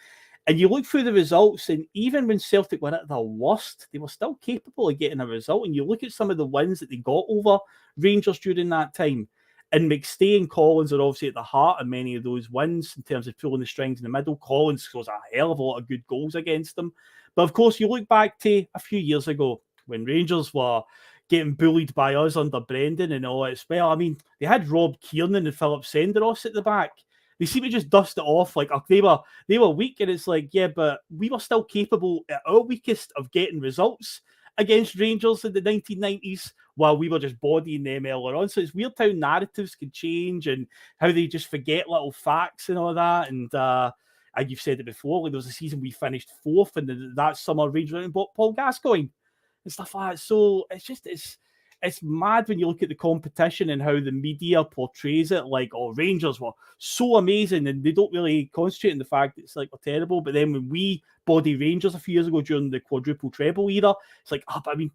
And you look through the results, and even when Celtic were at their worst, they were still capable of getting a result. And you look at some of the wins that they got over Rangers during that time, and McStay and Collins are obviously at the heart of many of those wins in terms of pulling the strings in the middle. Collins scores a hell of a lot of good goals against them. But of course, you look back to a few years ago when Rangers were getting bullied by us under Brendan and all that. Well, I mean, they had Rob Kiernan and Philip Senderos at the back. They seem to just dust it off like they were weak, and it's like, yeah, but we were still capable at our weakest of getting results against Rangers in the 1990s while we were just bodying them earlier on. So it's weird how narratives can change and how they just forget little facts and all that. And you've said it before, like there was a season we finished fourth, and that summer Rangers bought Paul Gascoigne and stuff like that. So it's it's mad when you look at the competition and how the media portrays it. Like, oh, Rangers were so amazing, and they don't really concentrate on the fact that it's like they're terrible. But then when we body Rangers a few years ago during the quadruple treble era, it's like, but I mean,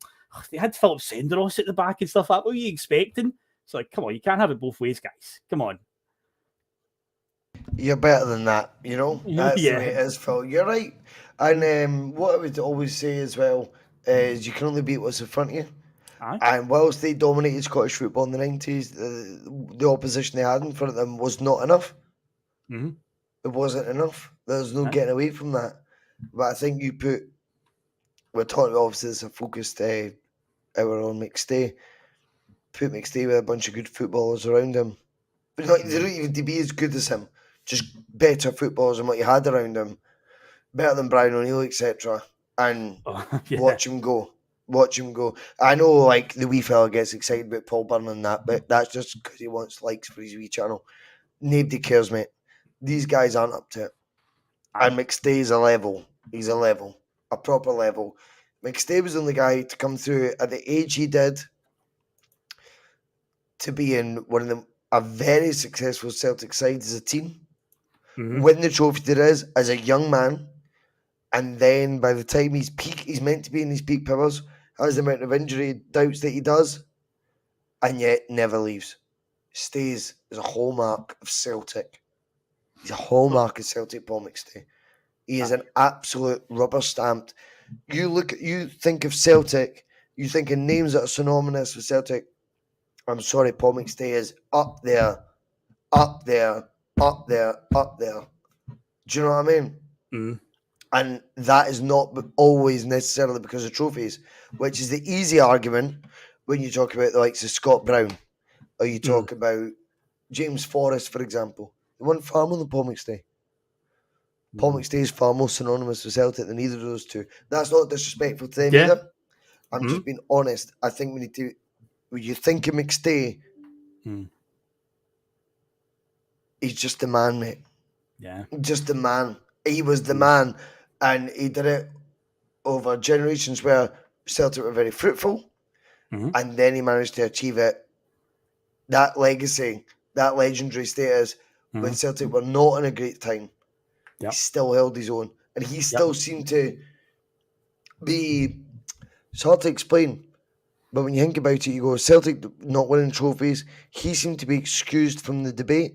they had Philip Senderos at the back and stuff. What were you expecting? It's like, come on, you can't have it both ways, guys. Come on. You're better than that, you know? That's the way it Yeah. is, Phil. You're right. And what I would always say as well is you can only beat what's in front of you. Aye. And whilst they dominated Scottish football in the 90s, the opposition they had in front of them was not enough. Mm-hmm. It wasn't enough. There's no Aye. getting away from that. But I think we're talking about, obviously, it's a focused hour on McStay. Put McStay with a bunch of good footballers around him. But they don't even to be as good as him. Just better footballers than what you had around him. Better than Brian O'Neill, etc. And watch him go. Watch him go. I know, like, the wee fella gets excited about Paul Byrne and that, but that's just because he wants likes for his wee channel. Nobody cares, mate. These guys aren't up to it. And McStay's a level. He's a level. A proper level. McStay was the only guy to come through at the age he did to be in a very successful Celtic side as a team. Mm-hmm. Win the trophy there is as a young man. And then by the time he's meant to be in his peak powers, has the amount of injury doubts that he does, and yet never leaves. Stays as a hallmark of Celtic. He's a hallmark of Celtic, Paul McStay. He is an absolute rubber stamped. You think of Celtic, you think of names that are synonymous with Celtic. I'm sorry, Paul McStay is up there, up there, up there, up there. Do you know what I mean? Mm. And that is not always necessarily because of trophies, which is the easy argument when you talk about the likes of Scott Brown, or you talk about James Forrest, for example. They weren't far more than Paul McStay. Paul McStay is far more synonymous with Celtic than either of those two. That's not disrespectful to them either. I'm just being honest. I think we need to, when you think of McStay, he's just a man, mate. Yeah. Just a man. He was the man. And he did it over generations where Celtic were very fruitful. And then he managed to achieve it. That legacy, that legendary status, when Celtic were not in a great time, he still held his own. And he still seemed to be, it's hard to explain, but when you think about it, you go, Celtic not winning trophies, he seemed to be excused from the debate.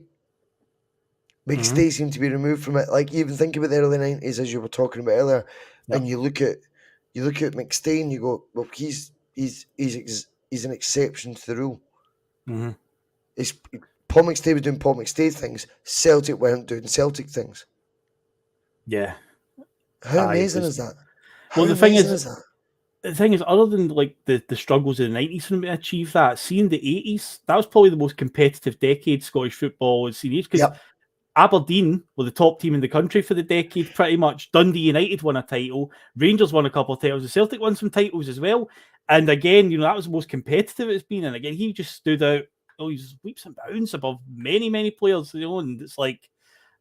McStay seemed to be removed from it. Like, even think about the early 90s, as you were talking about earlier, and you look at McStay and you go, well, he's an exception to the rule. Paul McStay was doing Paul McStay things. Celtic weren't doing Celtic things. Yeah. How amazing is that? Well, the thing is, other than like the struggles of the 90s for him to achieve that, seeing the 80s, that was probably the most competitive decade Scottish football has seen. Because Aberdeen were the top team in the country for the decade, pretty much. Dundee United won a title. Rangers won a couple of titles. The Celtic won some titles as well. And again, that was the most competitive it's been. And again, he just stood out. Oh, he's leaps and bounds above many, many players. And it's like,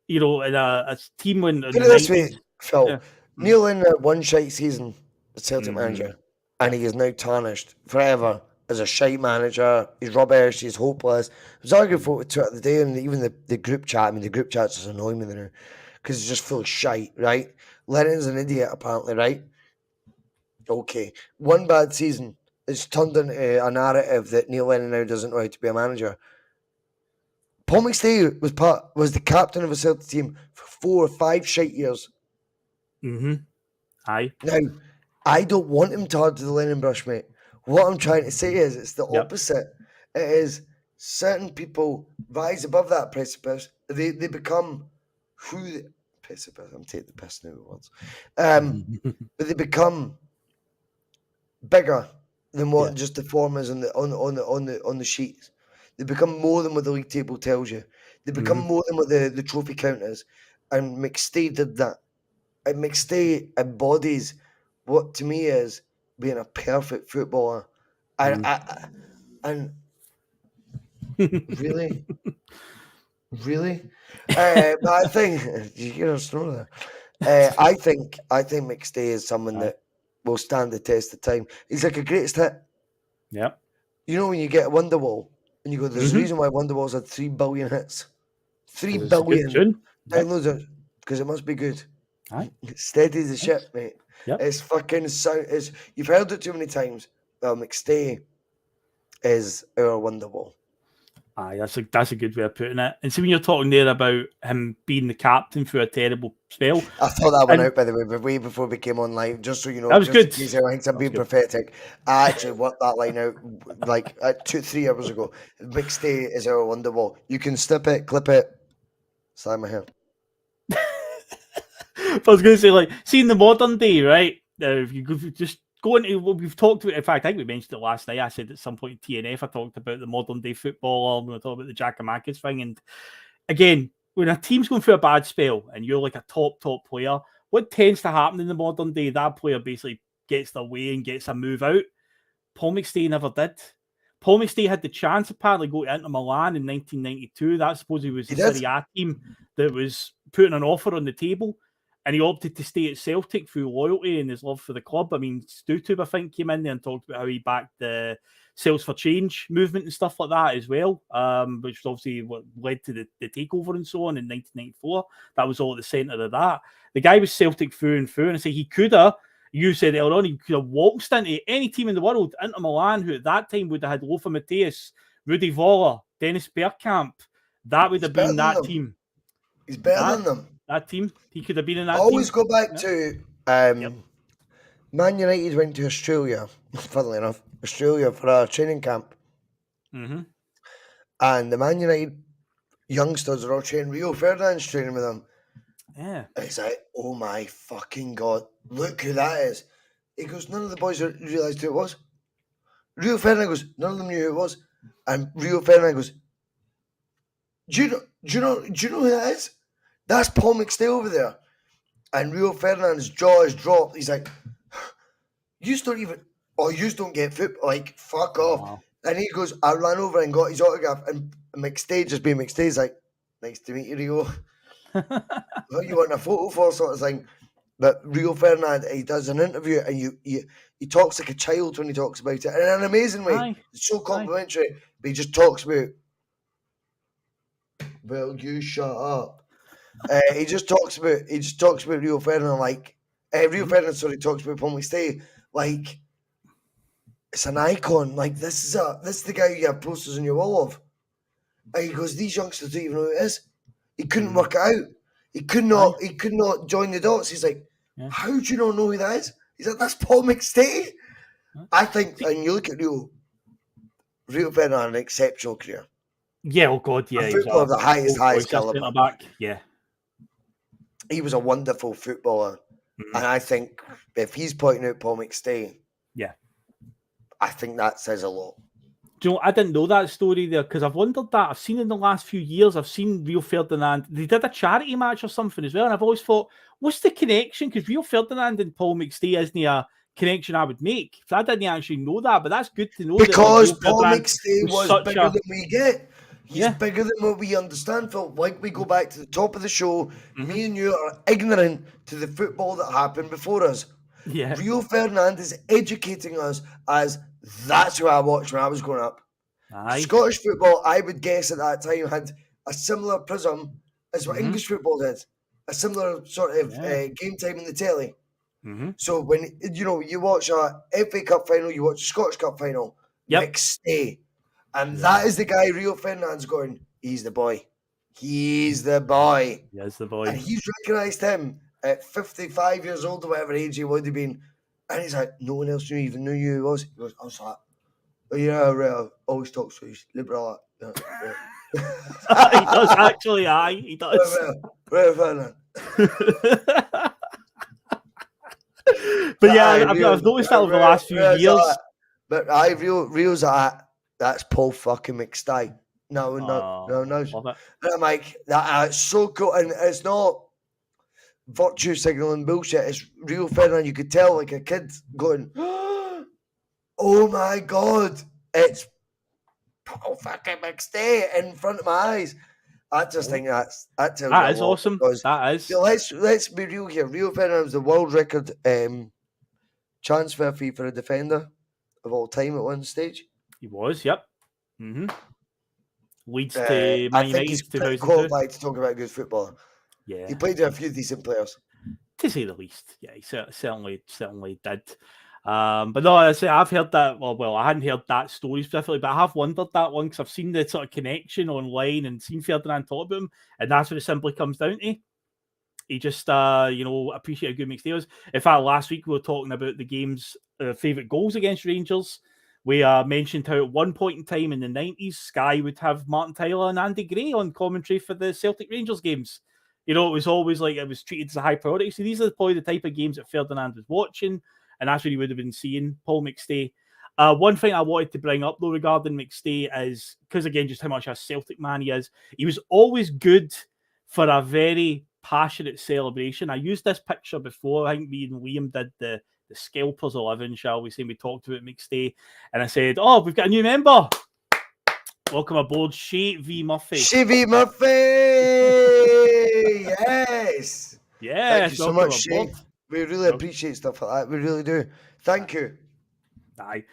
in a team when. Put it this way, Phil. Neil Lennon had one shite season as Celtic manager, and he is now tarnished forever as a shite manager. He's rubbish. He's hopeless. I was arguing for it the other day, and even the group chat. I mean, the group chat's just annoying me now because it's just full of shite, right? Lennon's an idiot, apparently, right? Okay, one bad season is turned into a narrative that Neil Lennon now doesn't know how to be a manager. Paul McStay was the captain of a Celtic team for 4 or 5 shite years. Aye. Now, I don't want him to add to the Lennon brush, mate. What I'm trying to say is it's the opposite. It is certain people rise above that precipice. They become precipice. I'm taking the piss now with words. But they become bigger than what just the form is on the sheets. They become more than what the league table tells you. They become more than what the trophy count is. And McStay did that. And McStay embodies what to me is being a perfect footballer. And really? But I think did you hear a snore there? I think McStay is someone that will stand the test of time. He's like a greatest hit. Yep. You know when you get a Wonderwall and you go, there's a reason why Wonderwall's had 3 billion hits. 3 'Cause it's a good billion tune. downloads it because it must be good. Aye. Steady as a ship, mate. Yep. It's fucking sound. You've heard it too many times. Well, McStay is our Wonderwall. Aye, that's a good way of putting it. And see, when you're talking there about him being the captain through a terrible spell, I thought that one out, by the way, but way before we came on live, just so you know. That was just good. In case I think I'm being prophetic. I actually worked that line out like 2-3 hours ago. McStay is our Wonderwall. You can snip it, clip it, slide my hair. I was going to say, like, see in the modern day, right? If you just go into what we've talked about, in fact, I think we mentioned it last night. I said at some point in TNF, I talked about the modern day footballer when I talked about the Giakoumakis thing. And again, when a team's going through a bad spell and you're like a top player, what tends to happen in the modern day? That player basically gets their way and gets a move out. Paul McStay never did. Paul McStay had the chance apparently to go to Inter Milan in 1992. That supposedly was the Serie A team that was putting an offer on the table. And he opted to stay at Celtic through loyalty and his love for the club. I mean, Stutub, I think, came in there and talked about how he backed the Sales for Change movement and stuff like that as well, which was obviously what led to the takeover and so on in 1994. That was all at the centre of that. The guy was Celtic through and through, and I say he could have, you said earlier on, he could have waltzed into any team in the world, Inter Milan, who at that time would have had Lothar Matthäus, Rudi Voller, Dennis Bergkamp. That would have been that team. He's better than them. That team, he could have been in that team. I always go back to Man United went to Australia, funnily enough, Australia for a training camp. Mm-hmm. And the Man United youngsters are all training. Rio Ferdinand's training with them. Yeah. And it's like, oh my fucking God, look who that is. He goes, none of the boys realised who it was. Rio Ferdinand goes, none of them knew who it was. And Rio Ferdinand goes, do you know who that is? That's Paul McStay over there. And Rio Ferdinand's jaw is dropped. He's like, you don't get football. Like, fuck off. Wow. And he goes, I ran over and got his autograph. And McStay, just being McStay, is like, nice to meet you, Rio. What you want a photo for, sort of thing. But Rio Ferdinand, he does an interview and he talks like a child when he talks about it. And in an amazing way. Aye. It's so complimentary. But he just talks about, well, you shut up. He just talks about Rio Ferdinand like Rio Ferdinand. Sorry, talks about Paul McStay like it's an icon. Like this is the guy you have posters on your wall of. And he goes, these youngsters don't even know who it is. He couldn't work it out. He could not join the dots. He's like, how do you not know who that is? He's like, that's Paul McStay. I think, and you look at Rio Ferdinand, an exceptional career. Yeah, oh God, yeah. He's of the highest caliber. Back. Yeah. He was a wonderful footballer. Mm-hmm. And I think if he's pointing out Paul McStay, I think that says a lot. Do you know, I didn't know that story there because I've wondered that. I've seen in the last few years, I've seen Rio Ferdinand. They did a charity match or something as well. And I've always thought, what's the connection? Because Rio Ferdinand and Paul McStay isn't a connection I would make. So I didn't actually know that, but that's good to know. Because Paul McStay was bigger than we get. He's bigger than what we understand, Phil. Like we go back to the top of the show, me and you are ignorant to the football that happened before us. Yeah. Rio Ferdinand is educating us as that's who I watched when I was growing up. Aye. Scottish football, I would guess at that time, had a similar prism as what English football did. A similar sort of game time in the telly. Mm-hmm. So when you watch a FA Cup final, you watch a Scottish Cup final, McStay. And that is the guy Rio Ferdinand's going, he's the boy. He's the boy. Yes, the boy. And he's recognised him at 55 years old or whatever age he would have been. And he's like, no one else even knew who he was. He goes, I was like, oh, yeah, always talks to his liberal. Yeah. He does actually, he does. Rio Ferdinand. But I've noticed that over the last few years. But Rio's that's Paul fucking McStay. No. And I'm like, that's so cool. And it's not virtue signaling bullshit. It's Rio Ferdinand. You could tell like a kid going, oh my God, it's Paul fucking McStay in front of my eyes. I just think that is awesome. That is. Let's be real here. Rio Ferdinand was the world record transfer fee for a defender of all time at one stage. He was, yep. Leeds to I Man think he's United pretty 2002. qualified to talk about good football. Yeah, He played with a few decent players, to say the least. Yeah, he certainly did. But no, I say I've heard that. Well, I hadn't heard that story specifically, but I have wondered that one because I've seen the sort of connection online and seen Ferdinand talk about him, and that's what it simply comes down to. He just, appreciate a good mixed deals. In fact, last week we were talking about the game's favourite goals against Rangers. We mentioned how at one point in time in the 90s, Sky would have Martin Tyler and Andy Gray on commentary for the Celtic Rangers games. It was always like it was treated as a high priority. So these are probably the type of games that Ferdinand was watching, and that's what he would have been seeing, Paul McStay. One thing I wanted to bring up, though, regarding McStay is, because again, just how much a Celtic man he is, he was always good for a very passionate celebration. I used this picture before. I think me and Liam did the Scalpers 11, shall we say. We talked about McStay, and I said, "Oh, we've got a new member. Welcome aboard, Shay V. Murphy." Shay V. Murphy! Yes! Thank you so much, Shay. We really appreciate stuff like that. We really do. Thank you. Aye.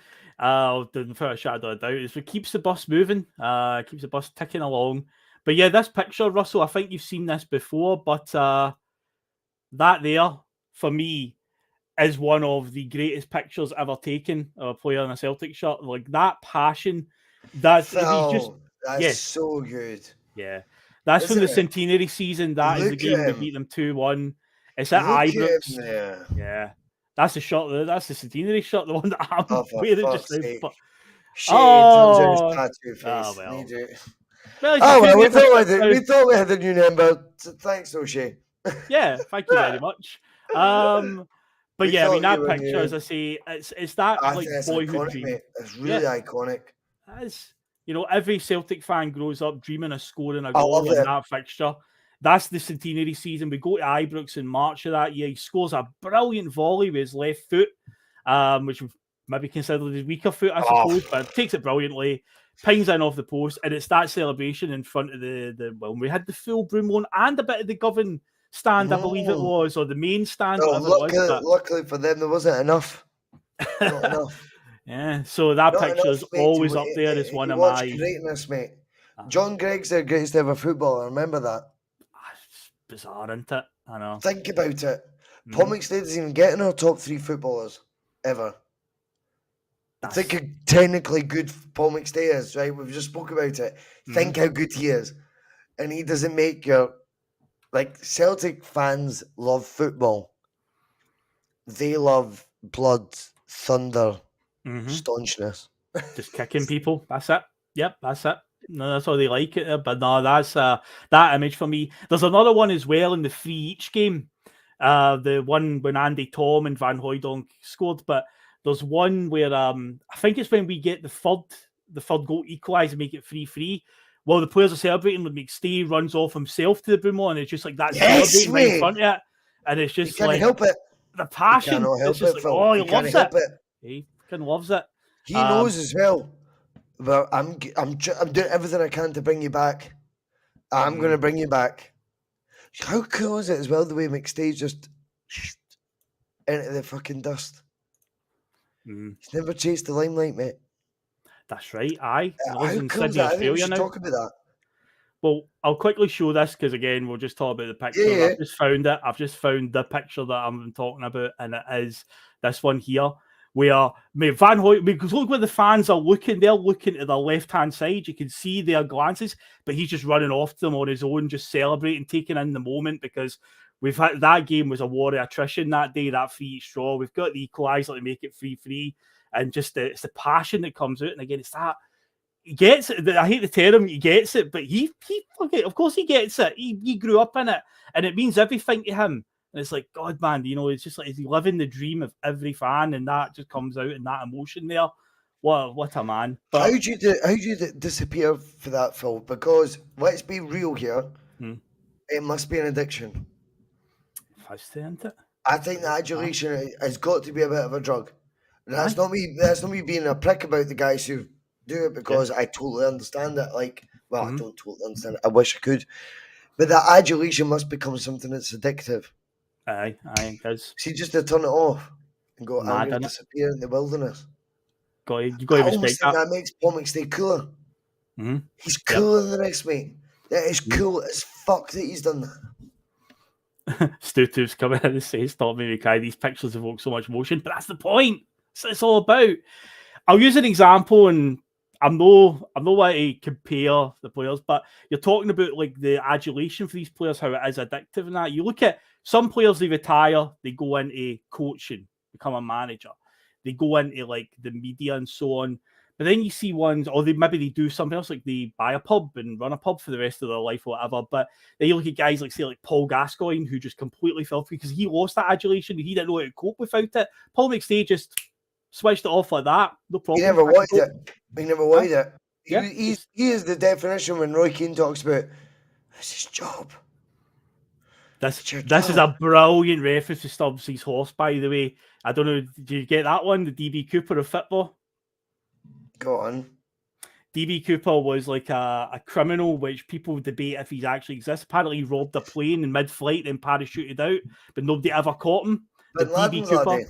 Without a shadow of doubt, it's what keeps the bus moving, keeps the bus ticking along. But yeah, this picture, Russell, I think you've seen this before, but that there, for me, is one of the greatest pictures ever taken of a player in a Celtic shirt. Like that passion, that's so good. Yeah. That's from the centenary season. That is the game we beat them 2-1. It's at Ibrox. Yeah. That's the shirt. That's the centenary shirt, the one that I'm wearing just now. But, tattoo face. We thought we had a new number. So thanks, O'Shea. Yeah, thank you very much. But yeah, I mean that picture, as I say, it's that like boyhood dream. Mate. It's really iconic. As every Celtic fan grows up dreaming of scoring a goal in that fixture. That's the centenary season. We go to Ibrox in March of that year. He scores a brilliant volley with his left foot, which would maybe considered his weaker foot, I suppose, but takes it brilliantly, pings in off the post, and it's that celebration in front of we had the full Broomloan and a bit of the Govan stand, I believe it was, or the main stand. Luckily for them, there wasn't enough. Not enough. Yeah, so that picture is always up there as one of my greatness, mate. John Gregg's the greatest ever footballer. Remember that? It's bizarre, isn't it? I know. Think about it. Paul McStay doesn't even get in our top 3 footballers ever. Think how technically good Paul McStay is, right? We've just spoke about it. Think how good he is. And he doesn't make your... Like, Celtic fans love football. They love blood, thunder, staunchness. Just kicking people. That's it. Yep, that's it. No, that's how they like it. But no, that's that image for me. There's another one as well in the 3 each game. The one when Andy Tom and Van Hooijdonk scored. But there's one where I think it's when we get the third goal equalised and make it 3-3. Well, the players are celebrating when McStay runs off himself to the Broomloan, and it's just like that celebrating right in front of it. And it's just like help it. The passion. It's just like, he loves it. He fucking loves it. He knows as well. But I'm doing everything I can to bring you back. I'm going to bring you back. How cool is it as well, the way McStay just into the fucking dust? He's never chased the limelight, mate. That's right. Aye. How cool is that? I think we should talk about that. Well, I'll quickly show this because, again, we'll just talk about the picture. Yeah. I've just found it. I've just found the picture that I'm talking about, and it is this one here. Where Van Hooijdonk, because look where the fans are looking. They're looking to the left-hand side. You can see their glances, but he's just running off to them on his own, just celebrating, taking in the moment, because we've had that game was a war of attrition that day, that 3 draw. We've got the equaliser to make it 3-3, and just it's the passion that comes out. And again, it's that he gets it. I hate to tell him he gets it, but he of course he gets it. He grew up in it, and it means everything to him. And it's like, God, man, it's just like he's living the dream of every fan, and that just comes out in that emotion there. What a man! But how do you disappear for that, Phil? Because let's be real here, it must be an addiction. Isn't it? I think that adulation has got to be a bit of a drug. And that's not me. That's not me being a prick about the guys who do it, because I totally understand it. Like, well, I don't totally understand it. I wish I could, but that adulation must become something that's addictive. Aye, it does. See, just to turn it off and go, I'm going to disappear in the wilderness. You got to I almost respect think that. that makes Paul McStay cooler. Mm-hmm. He's cooler than the rest, mate. That is cool as fuck that he's done that. Stu coming in and says, "Stop me, Kai. These pictures evoke so much emotion." But that's the point. It's all about. I'll use an example, and I'm no way to compare the players, but you're talking about like the adulation for these players, how it is addictive and that. You look at some players, they retire, they go into coaching, become a manager, they go into like the media and so on. But then you see ones, or maybe they do something else, like they buy a pub and run a pub for the rest of their life or whatever. But then you look at guys like, say, like Paul Gascoigne, who just completely fell through because he lost that adulation. He didn't know how to cope without it. Paul McStay just switched it off like that. No problem. He never wanted it. He never wanted it. Yeah, He is the definition when Roy Keane talks about, it's his job. This is a brilliant reference to Stubbs's horse, by the way. I don't know, did you get that one? The DB Cooper of football? Go on. DB Cooper was like a criminal, which people debate if he's actually exists. Apparently, he robbed a plane in mid-flight and parachuted out, but nobody ever caught him. Bin Laden's laddie.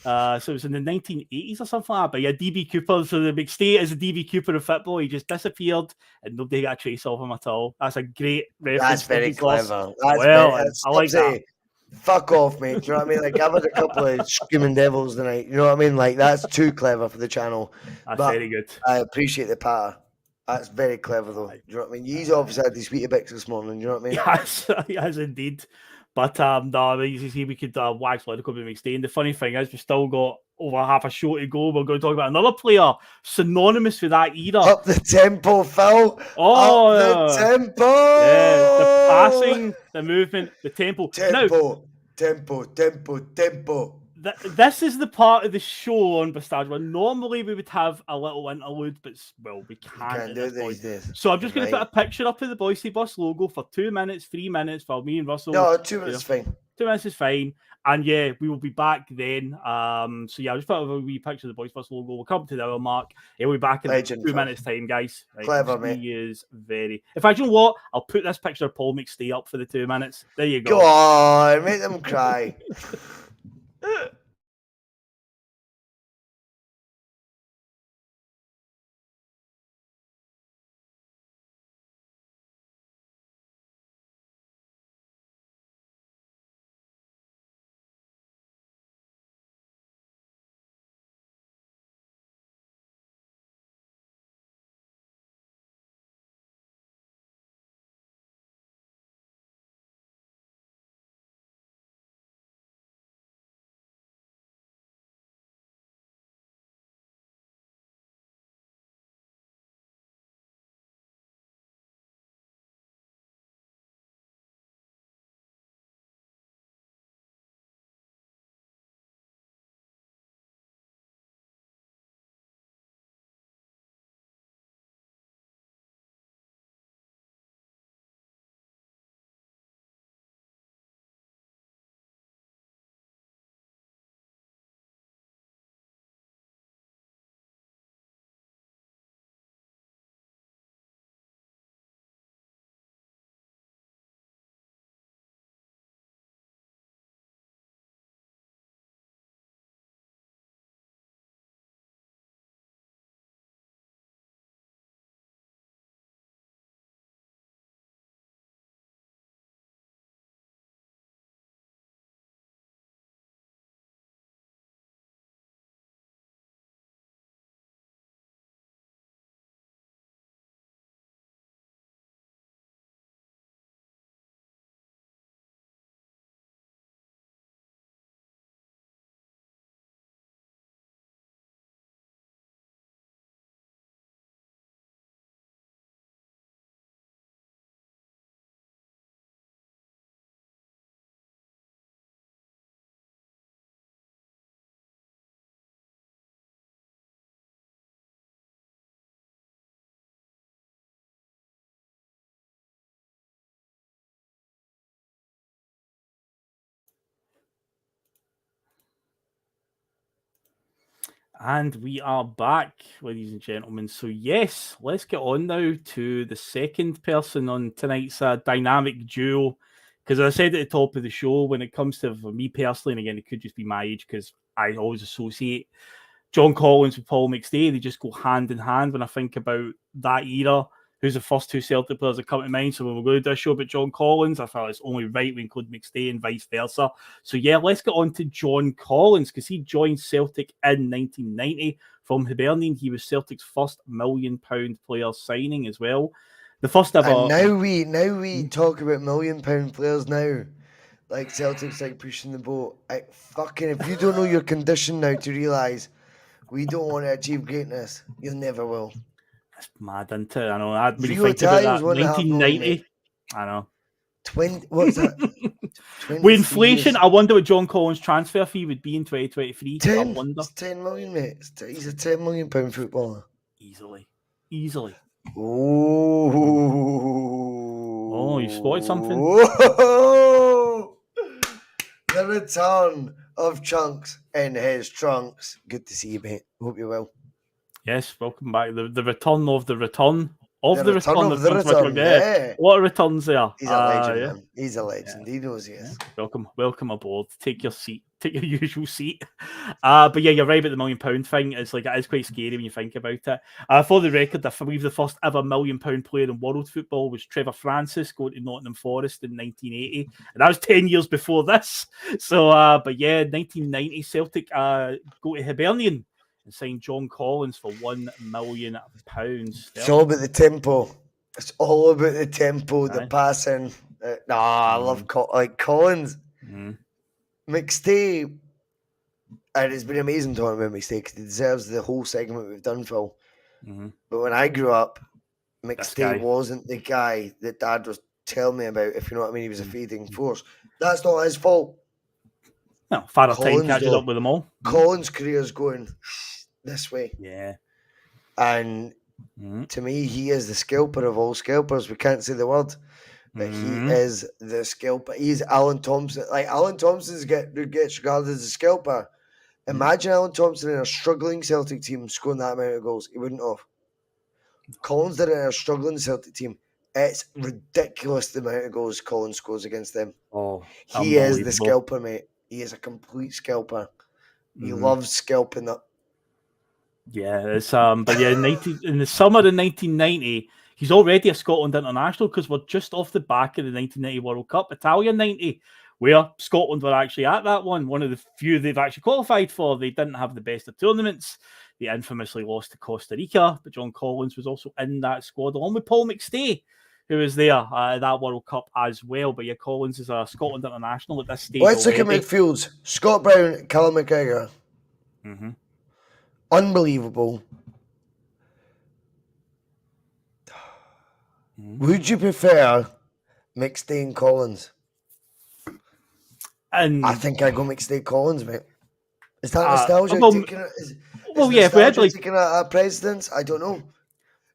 So it was in the 1980s or something like that. But yeah, DB Cooper. So the McStay is a DB Cooper of football. He just disappeared and nobody got a trace of him at all. That's a great reference. That's very clever. I like that. Fuck off, mate. Do you know what I mean? Like, I've had a couple of screaming devils tonight. You know what I mean? Like, that's too clever for the channel. That's very good. I appreciate the patter. That's very clever, though. Do you know what I mean? He's obviously had these Weetabix this morning. Do you know what I mean? Yes, yes, indeed. But no, you see, we could wax lyrical about McStay. And the funny thing is, we've still got over half a show to go. We're going to talk about another player synonymous with that era. Up the tempo, Phil. Oh, up the tempo. Yeah, the passing, the movement, the tempo. Tempo. This is the part of the show on Bustalgia where normally we would have a little interlude, but we can't do it these days. So I'm just going to put a picture up of the Boise Bus logo for 2 minutes, 3 minutes while me and Russell. No, 2 minutes is fine. 2 minutes is fine. And yeah, we will be back then. So yeah, I'll just put a wee picture of the Boise Bus logo. We'll come to the hour mark. We'll be back in 2 minutes' time, guys. Right, clever, mate. He is very. In fact, you know what? I'll put this picture of Paul McStay up for the 2 minutes. There you go. Go on, make them cry. And we are back, ladies and gentlemen. So yes, let's get on now to the second person on tonight's dynamic duo. Because as I said at the top of the show, when it comes to for me personally, and again, it could just be my age because I always associate John Collins with Paul McStay, they just go hand in hand when I think about that era. Who's the first two Celtic players that come to mind? So when we're going to do a show about John Collins, I thought it's only right we include McStay and vice versa. So yeah, let's get on to John Collins, because he joined Celtic in 1990 from Hibernian. He was Celtic's first £1 million player signing as well. The first ever. And now we talk about £1 million players now. Like Celtic's like pushing the boat. If you don't know your condition now to realise we don't want to achieve greatness, you never will. That's mad, isn't it? I know. When you Rio think about that, 1990. I know. 20. What's that? With inflation, I wonder what John Collins' transfer fee would be in 2023. 10. I wonder. It's 10 million, mate. He's a £10 million footballer. Easily. Oh, you spotted something. The return of Chunks in his trunks. Good to see you, mate. Hope you're well. Yes, welcome back. The return of the return of the return. Yeah. What a returns there. He's a legend, man. He's a legend. Yeah. He knows he is. Yeah. Welcome aboard. Take your seat. Take your usual seat. But yeah, you're right about the £1 million thing. It's like, it is quite scary when you think about it. For the record, I believe the first ever £1 million player in world football was Trevor Francis going to Nottingham Forest in 1980. And that was 10 years before this. So, but yeah, 1990, Celtic go to Hibernian and sign John Collins for £1 million. It's all about the tempo. It's all about the tempo, the passing. I love Collins. McStay, and it's been amazing talking about McStay because he deserves the whole segment we've done, Phil. But when I grew up, McStay wasn't the guy that Dad was telling me about, if you know what I mean. He was a feeding force. That's not his fault. No, Father Time catches up with them all. Collins' career's going this way. Yeah. And to me, he is the scalper of all scalpers. We can't say the word. But he is the scalper. He's Alan Thompson. Like, Alan Thompson gets regarded as a scalper. Imagine Alan Thompson in a struggling Celtic team scoring that amount of goals. He wouldn't have. Collins did it in a struggling Celtic team. It's ridiculous the amount of goals Collins scores against them. Oh, he is the scalper, mate. He is a complete scalper. He loves scalping up. Yeah, it's but yeah, in the summer of 1990, he's already a Scotland international because we're just off the back of the 1990 World Cup, Italia 90, where Scotland were actually at that one of the few they've actually qualified for. They didn't have the best of tournaments. They infamously lost to Costa Rica, but John Collins was also in that squad along with Paul McStay, who was there at that World Cup as well. But yeah, Collins is a Scotland international at this stage. Let's look at midfields. Scott Brown, Callum McGregor. Unbelievable. Would you prefer McStay and Collins? And I think I go McStay Collins, mate. Is that nostalgia? If we had taking a precedence, I don't know.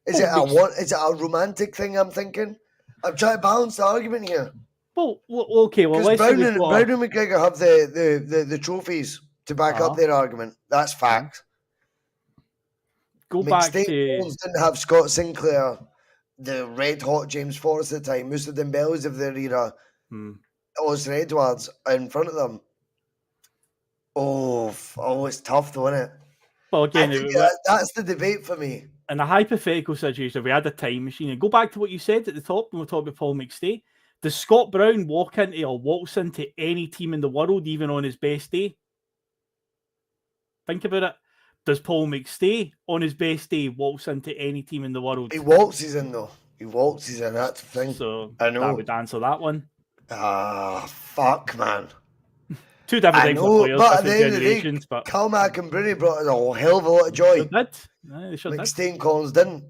Is it a romantic thing? I'm thinking. I'm trying to balance the argument here. Okay. Well, Brown and McGregor have the trophies to back up their argument. That's fact. McStay Collins didn't have Scott Sinclair, the red hot James Forrest at the time, Moussa Dembele's of their era, Oscar Edwards in front of them. Oh, it's tough though, isn't it? Well, again, that's the debate for me. In a hypothetical situation, if we had a time machine, and go back to what you said at the top when we talked about Paul McStay, does Scott Brown walk into or waltz into any team in the world, even on his best day? Think about it. Does Paul McStay, on his best day, waltz into any team in the world? He waltzes in, though. He waltzes in, that's the thing. So I know. That would answer that one. Fuck, man. Two different types of players, different generations. But Calmack and Bruni brought us a hell of a lot of joy. They sure did. McStay and Collins didn't.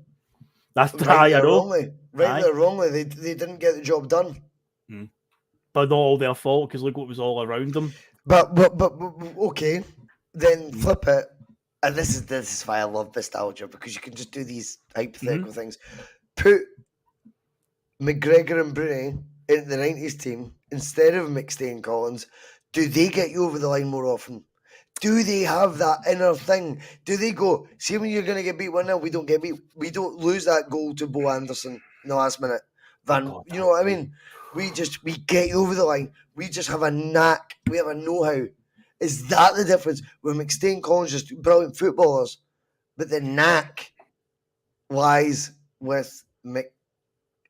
That's right, I know. Rightly or wrongly, they didn't get the job done. But not all their fault, because look what was all around them. But okay, then flip it. And this is why I love Bustalgia, because you can just do these hypothetical things. Put McGregor and Bruni in the 90s team instead of McStay and Collins. Do they get you over the line more often? Do they have that inner thing? Do they go, see when you're going to get beat 1-0, we don't get beat. We don't lose that goal to Bo Anderson in the last minute. You know what I mean? We get you over the line. We just have a knack. We have a know-how. Is that the difference? Where McStay and Collins just brilliant footballers, but the knack lies with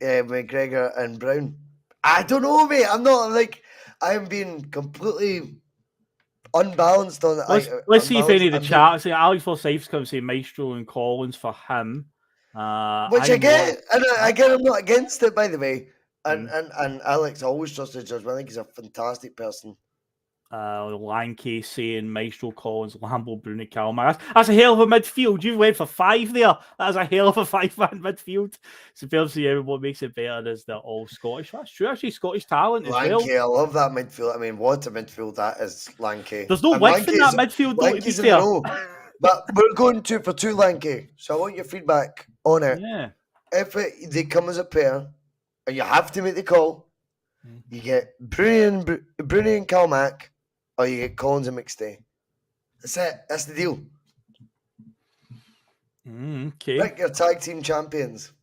McGregor and Brown. I don't know, mate. I'm not like I am being completely unbalanced on Let's see if any of the chat. Alex Forsyth's come say Maestro and Collins for him. Which I get, and I get. I'm not against it, by the way. And Alex always trusted judgment. I think he's a fantastic person. Lanke saying Maestro, Collins, Lambo, Bruno, Kalmar. That's a hell of a midfield. You went for 5 there. That's a hell of a 5-man midfield. So obviously, what makes it better is they're all Scottish. That's true. Actually, Scottish talent as well. Lanke, I love that midfield. I mean, what a midfield that is, Lanke. There's no width in that midfield, though, to be fair. But we're going 2 for 2, Lanke. So I want your feedback on it. Yeah. If they come as a pair, and you have to make the call, you get Bruni and Kalmack, or you get Collins and McStay. That's it. That's the deal. Okay. Pick your tag team champions.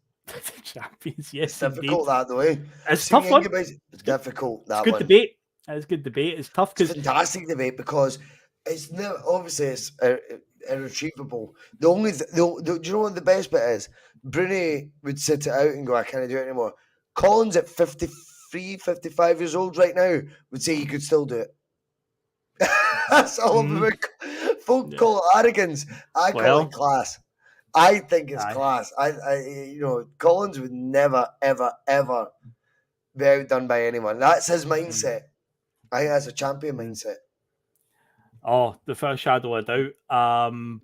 Champions, yes. It's difficult that though. It's tough one. It's difficult that it's good one. Debate. It's good debate. It's tough because fantastic debate because it's never obviously it's irretrievable. Do you know what the best bit is? Bruni would sit it out and go, I can't do it anymore. Collins at 53, 55 years old right now would say he could still do it. That's all about folk call it arrogance. I call it class. I think it's class. Collins would never, ever, ever be outdone by anyone. That's his mindset. I think that's a champion mindset. Oh, the first shadow of doubt.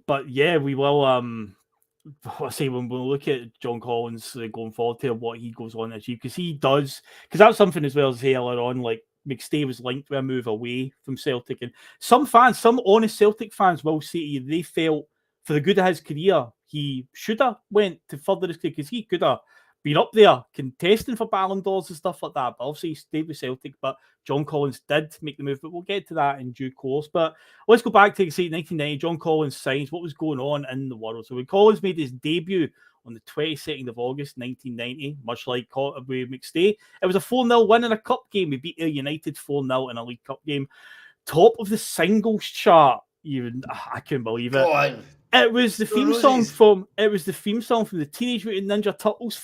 But yeah, we will. I say when we look at John Collins going forward to what he goes on to achieve, because that's something as well as earlier on, like McStay was linked with a move away from Celtic, and some honest Celtic fans will say to you, they felt for the good of his career, he should have went to further his career because he could have been up there contesting for Ballon d'Ors and stuff like that. But obviously he stayed with Celtic, but John Collins did make the move, but we'll get to that in due course. But let's go back to 1990. John Collins signs. What was going on in the world? So when Collins made his debut on the 22nd of August, 1990, much like with McStay, it was a 4-0 win in a cup game. We beat United 4-0 in a League Cup game. Top of the singles chart. I couldn't believe it. Go on. It was the theme song from the Teenage Mutant Ninja Turtles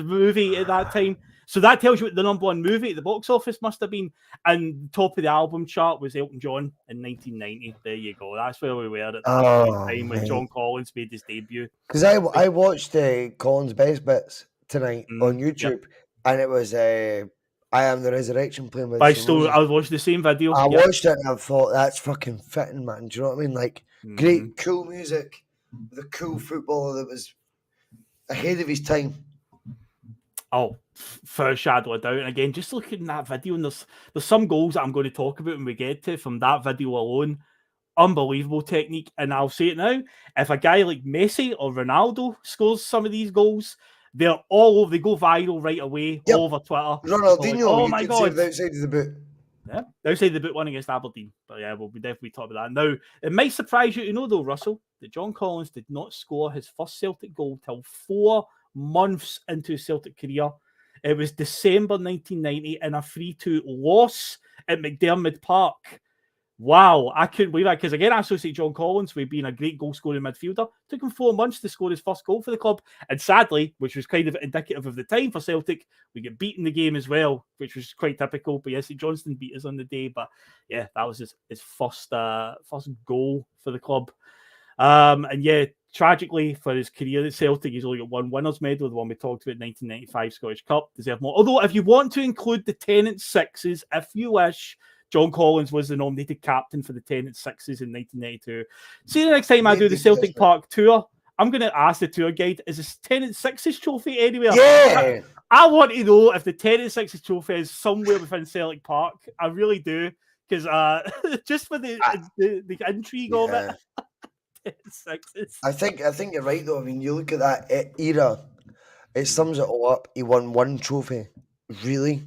movie at that time. So that tells you what the number one movie at the box office must have been. And top of the album chart was Elton John in 1990. There you go. That's where we were at that time when John Collins made his debut. Because I watched Collins' Best Bits tonight on YouTube, and it was I Am the Resurrection playing with. I was watching the same video. I watched it and I thought that's fucking fitting, man. Do you know what I mean? Like great, cool music with a cool footballer that was ahead of his time. Oh, for a shadow of doubt. And again, just looking at that video, and there's some goals that I'm going to talk about when we get to from that video alone. Unbelievable technique. And I'll say it now, if a guy like Messi or Ronaldo scores some of these goals, they're all over, they go viral right away, all over Twitter. Ronaldinho, oh my God. Outside of the boot. Yeah, outside the boot one against Aberdeen. But yeah, we'll definitely talk about that. Now, it might surprise you to know, though, Russell, that John Collins did not score his first Celtic goal till 4 months into his Celtic career. It was December 1990 in a 3-2 loss at McDiarmid Park. Wow, I couldn't believe that because, again, I associate John Collins with being a great goal-scoring midfielder. Took him 4 months to score his first goal for the club. And sadly, which was kind of indicative of the time for Celtic, we get beaten the game as well, which was quite typical. But yes, Johnston beat us on the day. But yeah, that was his first goal for the club. And yeah, tragically for his career at Celtic, he's only got one winner's medal, the one we talked about, 1995 Scottish Cup. Deserve more. Although, if you want to include the Tennant Sixes, if you wish, John Collins was the nominated captain for the Tennant Sixes in 1992. See, the next time I do the Celtic Park tour, I'm going to ask the tour guide, is this Tennant Sixes trophy anywhere? Yeah! I want to know if the Tennant Sixes trophy is somewhere within Celtic Park. I really do. Because just for the intrigue of it. Sixes. I think you're right, though. I mean, you look at that era, it sums it all up. He won 1 trophy. Really?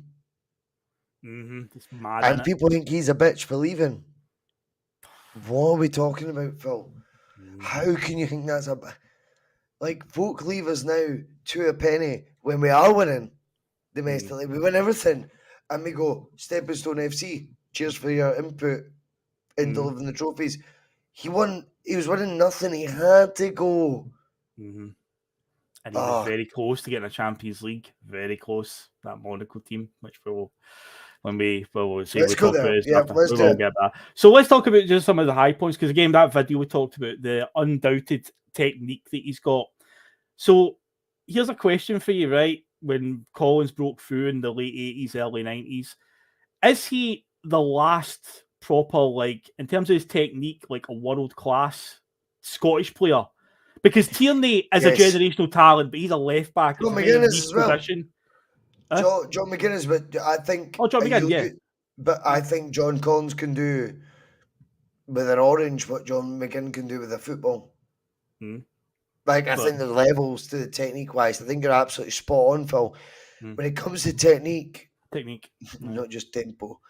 It's mad, and people think he's a bitch for leaving. What are we talking about, Phil? How can you think that's like folk leave us now to a penny when we are winning domestically? We win everything, and we go Stepping Stone FC. Cheers for your input. in delivering the trophies. He was winning nothing. He had to go. And he was very close to getting a Champions League. Very close. That Monaco team, which we'll talk about it after. We will get that. So let's talk about just some of the high points, because again, that video we talked about the undoubted technique that he's got. So here's a question for you, right? When Collins broke through in the late 80s, early 90s, is he the last proper, like, in terms of his technique, like a world-class Scottish player? Because Tierney is a generational talent, but he's a left back. John McGuinness as well. John McGuinness, but I think... Oh, John McGuinness, But I think John Collins can do with an orange what John McGinn can do with a football. Like, I think the levels to the technique-wise, I think you're absolutely spot on, Phil. When it comes to technique, not just tempo,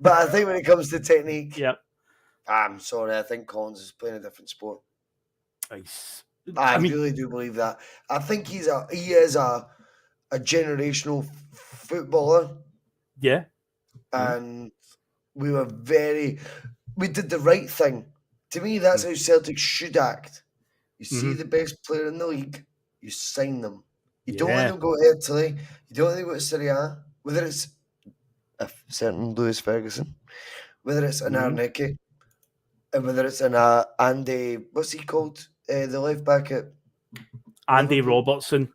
but I think when it comes to technique, I'm sorry, I think Collins is playing a different sport. Nice. I really do believe that. I think he is a generational footballer. Yeah. And we did the right thing. To me, that's how Celtic should act. You see the best player in the league, you sign them. You don't let them go to Italy. You don't let them go to Serie A. Whether it's a certain Lewis Ferguson, whether it's an Arneke, and whether it's an Andy, what's he called? The left back at Andy Robertson.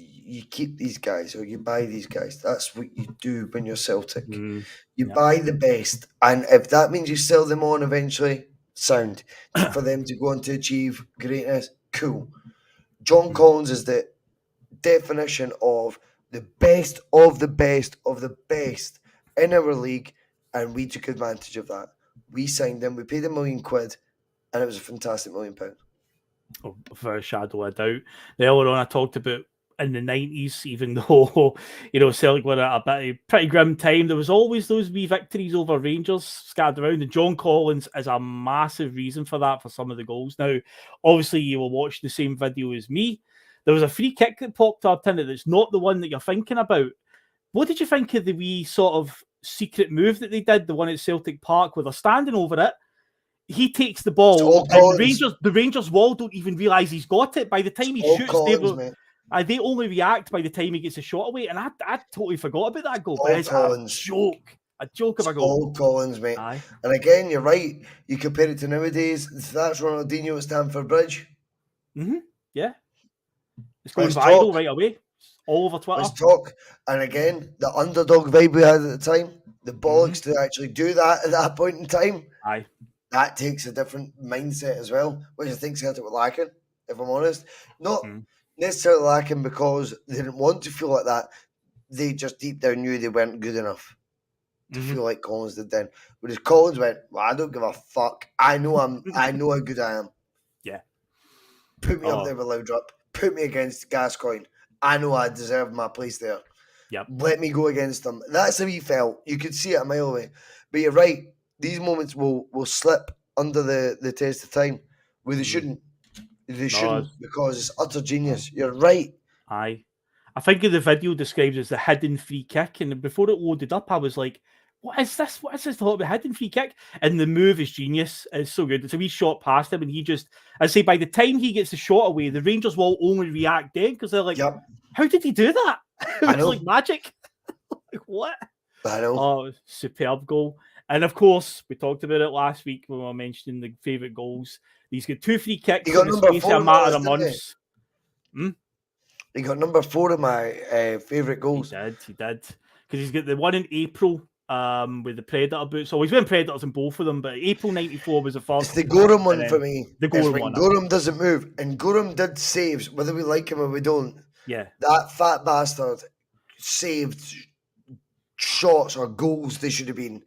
You keep these guys or you buy these guys. That's what you do when you're Celtic. You buy the best. And if that means you sell them on eventually, sound. For them to go on to achieve greatness, cool. John Collins is the definition of the best of the best of the best in our league, and we took advantage of that. We signed him, we paid £1 million, and it was a fantastic £1 million. Oh, without a shadow of a doubt. Earlier on, I talked about in the 90s, even though, Celtic were at a pretty grim time, there was always those wee victories over Rangers scattered around, and John Collins is a massive reason for that, for some of the goals. Now, obviously, you will watch the same video as me. There was a free kick that popped up in it that's not the one that you're thinking about. What did you think of the wee sort of secret move that they did, the one at Celtic Park, where they're standing over it? He takes the ball, and the Rangers wall don't even realise he's got it. By the time he shoots, they only react by the time he gets a shot away, and I totally forgot about that goal. But it's a joke of a goal. All Collins, mate. Aye. And again, you're right. You compare it to nowadays. That's Ronaldinho at Stamford Bridge. Yeah, it's going viral right away. All over Twitter. Let's talk. And again, the underdog vibe we had at the time, the bollocks to actually do that at that point in time. Aye. That takes a different mindset as well, which I think Celtic were lacking, if I'm honest. Not necessarily lacking because they didn't want to feel like that. They just deep down knew they weren't good enough to feel like Collins did then. Whereas Collins went, well, I don't give a fuck. I know how good I am. Yeah. Put me up there with Laudrup. Put me against Gascoigne. I know I deserve my place there. Yep. Let me go against them. That's how he felt. You could see it a mile away. But you're right. These moments will slip under the test of time where they shouldn't. They shouldn't, because it's utter genius. You're right. Aye. I think the video describes it as the hidden free kick, and before it loaded up, I was like, what is this? What is this thought of a hidden free kick? And the move is genius. It's so good. It's a wee shot past him, and he just, I say, by the time he gets the shot away, the Rangers will only react then, because they're like, how did he do that? It's like magic. Like, what? I know. Oh, superb goal. And of course, we talked about it last week when we were mentioning the favourite goals. He's got 2 free kicks in the space of a matter of months. He got number 4 of my favourite goals. He did. Because he's got the one in April with the Predator boots. So he's wearing Predators in both of them, but April 94 was the first. It's the Gorham one for me. The Gorham one. Gorham doesn't move. And Gorham did saves, whether we like him or we don't. Yeah. That fat bastard saved shots or goals they should have been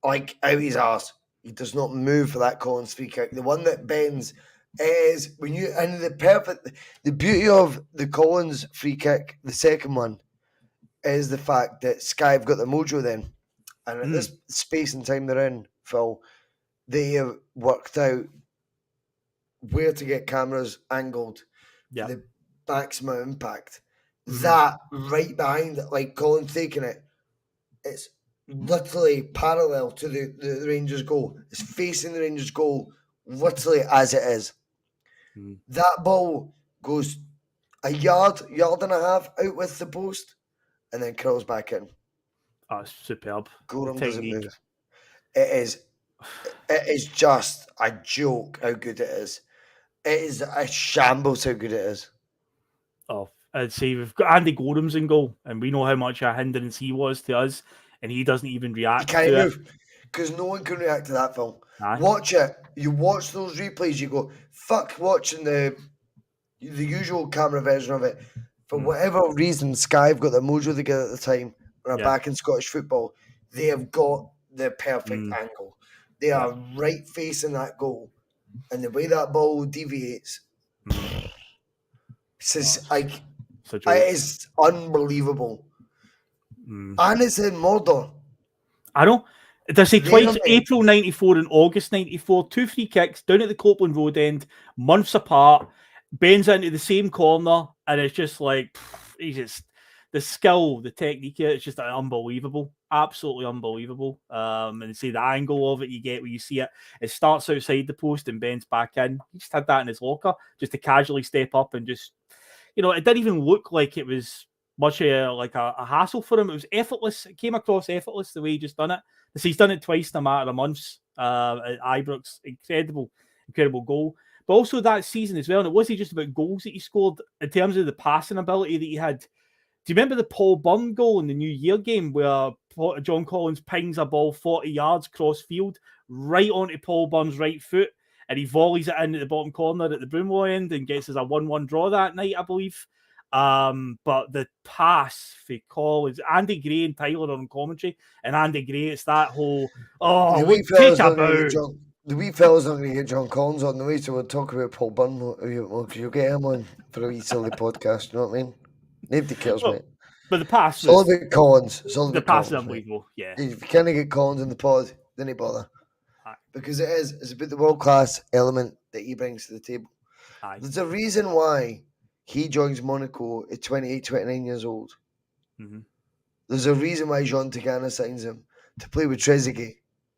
like out his arse. He does not move for that Collins free kick. The one that bends is when you, and the beauty of the Collins free kick, the second one, is the fact that Sky have got the mojo then. And at this space and time they're in, Phil, they have worked out where to get cameras angled for the maximum impact. That right behind it, like Collins taking it, it's literally parallel to the Rangers goal. It's facing the Rangers goal literally as it is. That ball goes a yard and a half out with the post and then curls back in. That's superb. Gorham doesn't move. It is just a joke how good it is. It is a shambles how good it is. Oh, I'd say we've got Andy Goram's in goal, and we know how much a hindrance he was to us, and he doesn't even react to it. He can't move because no one can react to that film. Aye. Watch it. You watch those replays, you go, fuck watching the usual camera version of it. For whatever reason, Sky have got the mojo together at the time, and are back in Scottish football. They have got the perfect angle. They are right facing that goal, and the way that ball deviates, it is unbelievable. And it's in Mordor. I know. They say twice, April 94 and August 94, 2 free kicks down at the Copeland Road end, months apart, bends into the same corner, and it's just like, the skill, the technique, it's just unbelievable. Absolutely unbelievable. And see the angle of it you get when you see it. It starts outside the post and bends back in. He just had that in his locker, just to casually step up and just, it didn't even look like it was much like a hassle for him. It was effortless. It came across effortless the way he just done it. So he's done it twice in a matter of months at Ibrox. Incredible goal. But also that season as well, and it wasn't just about goals that he scored in terms of the passing ability that he had. Do you remember the Paul Byrne goal in the New Year game where John Collins pings a ball 40 yards cross field right onto Paul Byrne's right foot, and he volleys it in at the bottom corner at the Broomlow end and gets us a 1-1 draw that night, I believe. But the pass for Collins, Andy Gray and Tyler on commentary, and Andy Gray, it's that whole take a bow. The wee fella's not going to get John Collins on the way, so we'll talk about Paul Byrne. You'll get him on for a wee silly podcast, you know what I mean? Nobody cares, mate. But the pass was... It's all about Collins. The pass is unbelievable, yeah. If you can't get Collins in the pod, then he bother. Aye. Because it's about the world-class element that he brings to the table. Aye. There's a reason why he joins Monaco at 28, 29 years old. There's a reason why Jean Tigana signs him to play with Trezeguet,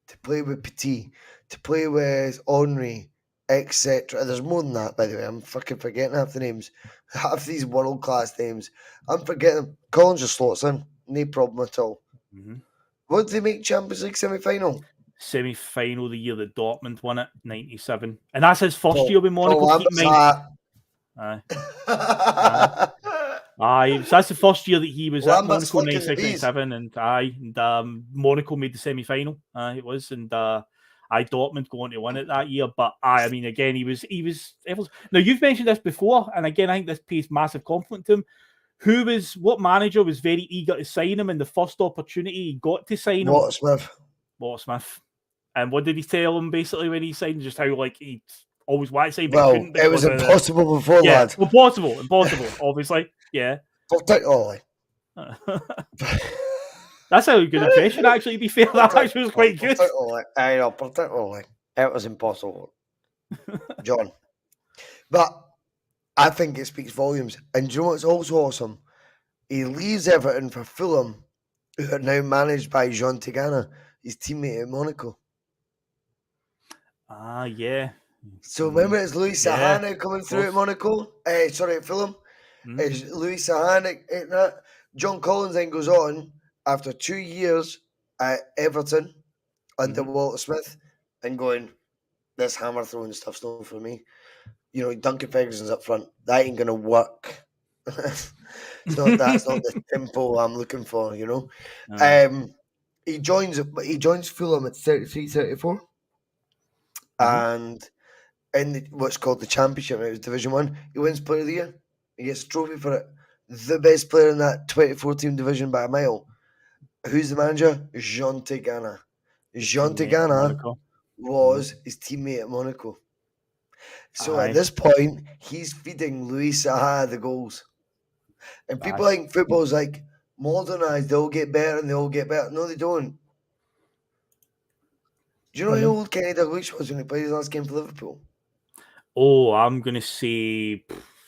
to play with Petit, to play with Henry, etc. There's more than that, by the way. I'm fucking forgetting half the names. Half these world-class names. I'm forgetting them. Collins just slots in. No problem at all. What did they make Champions League semi-final? Semi-final the year that Dortmund won it, 97. And that's his first year with Monaco. Aye. So that's the first year that he was at Monaco, 96-97, and Monaco made the semi-final. It was, and Dortmund going to win it that year. But I mean, again, he was. Now you've mentioned this before, and again, I think this pays massive compliment to him. What manager was very eager to sign him, and the first opportunity he got to sign him? Walter Smith. And what did he tell him basically when he signed? Just how he always wanted to sign, but couldn't. It was impossible before, lad. Impossible, obviously. Yeah. Particularly. That's a good impression, actually, to be fair. That actually was quite good. I know, particularly. It was impossible. John. But I think it speaks volumes. And do you know what's also awesome? He leaves Everton for Fulham, who are now managed by Jean Tigana, his teammate at Monaco. Yeah. So remember, it's Louis Saha coming through at Monaco. At Fulham. It's Louis Saha. John Collins then goes on after 2 years at Everton under Walter Smith and going, this hammer throwing stuff's not for me. Duncan Ferguson's up front. That ain't gonna work. That's not the tempo I'm looking for. He joins Fulham at 33, 34. And in what's called the Championship, it was Division 1, he wins Player of the Year. He gets a trophy for it. The best player in that 24-team division by a mile. Who's the manager? Jean Tigana. Jean Tigana was his teammate at Monaco. So at this point, he's feeding Louis Saha the goals. And people think football's modernised, they all get better and they all get better. No, they don't. Do you know how old Kenny Dalglish was when he played his last game for Liverpool? Oh, I'm going to say